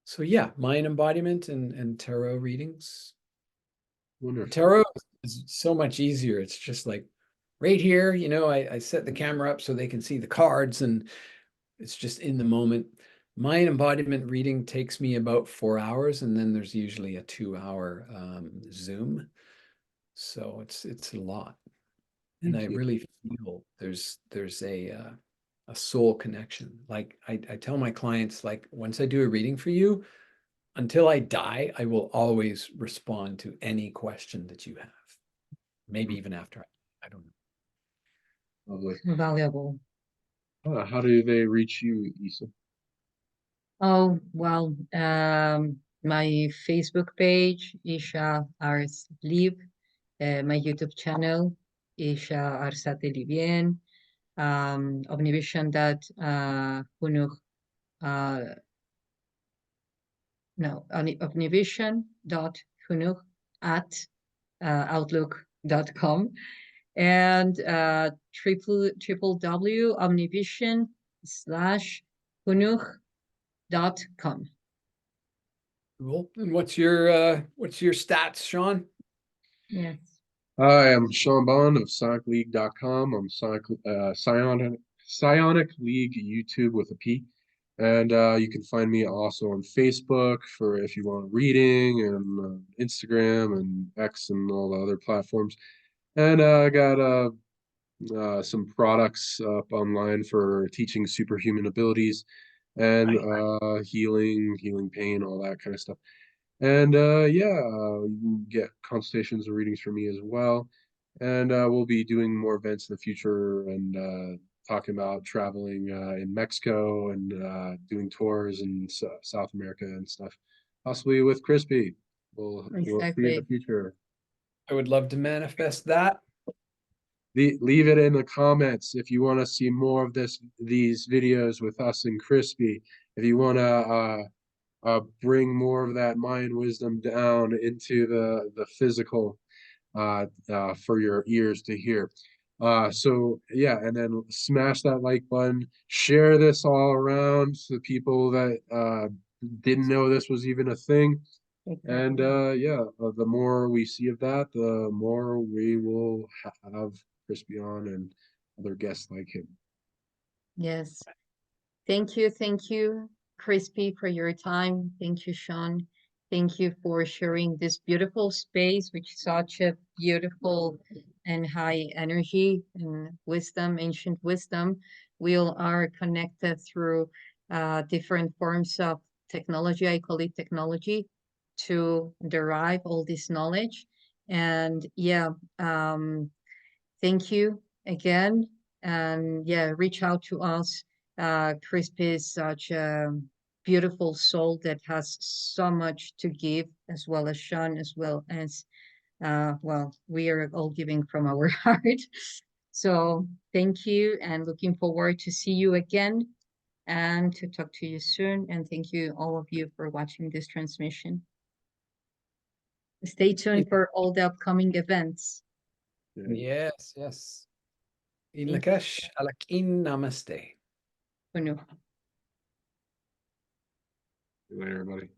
So yeah, Mayan embodiment and tarot readings. Wonderful. Tarot is so much easier. It's just like right here, you know, I set the camera up so they can see the cards and it's just in the moment. Mayan embodiment reading takes me about 4 hours, and then there's usually a 2-hour Zoom. So it's a lot. And I really feel there's a soul connection. Like I tell my clients, like once I do a reading for you, until I die, I will always respond to any question that you have. Maybe even after I don't know. Lovely. Valuable. How do they reach you, YssaH? Oh, well, my Facebook page, YssaH Ars Live, my YouTube channel, YssaH Arsate Livien, Omnivision that HUNUH, no, omnivision.hunuh at outlook.com, and www.omnivision/hunuh.com. Cool. And what's your stats, Sean? Yes. I am Sean Bond of psionicleague.com. I'm Psionic League YouTube with a P. And you can find me also on Facebook for if you want reading, and Instagram and X and all the other platforms. And I got some products up online for teaching superhuman abilities and healing pain, all that kind of stuff. And you can get consultations and readings from me as well. And we'll be doing more events in the future and talking about traveling in Mexico and doing tours in South America and stuff, possibly with Crispy. We'll see in the Exactly. future. I would love to manifest that. Leave it in the comments if you want to see more of these videos with us and Crispy. If you want to bring more of that Mayan wisdom down into the physical for your ears to hear. So yeah, and then smash that like button, share this all around to people that didn't know this was even a thing. Exactly. And the more we see of that, the more we will have Crispy on and other guests like him. Yes. Thank you, Crispy, for your time. Thank you, Sean. Thank you for sharing this beautiful space with such a beautiful and high energy and wisdom, ancient wisdom. We all are connected through different forms of technology. I call it technology to derive all this knowledge. And thank you again. And reach out to us. Crispy is such a beautiful soul that has so much to give, as well as Sean, as well as, we are all giving from our heart. So thank you, and looking forward to see you again and to talk to you soon. And thank you, all of you, for watching this transmission. Stay tuned for all the upcoming events. Yes. In Lakesh, Alakin Namaste. HUNUH. Good night, everybody.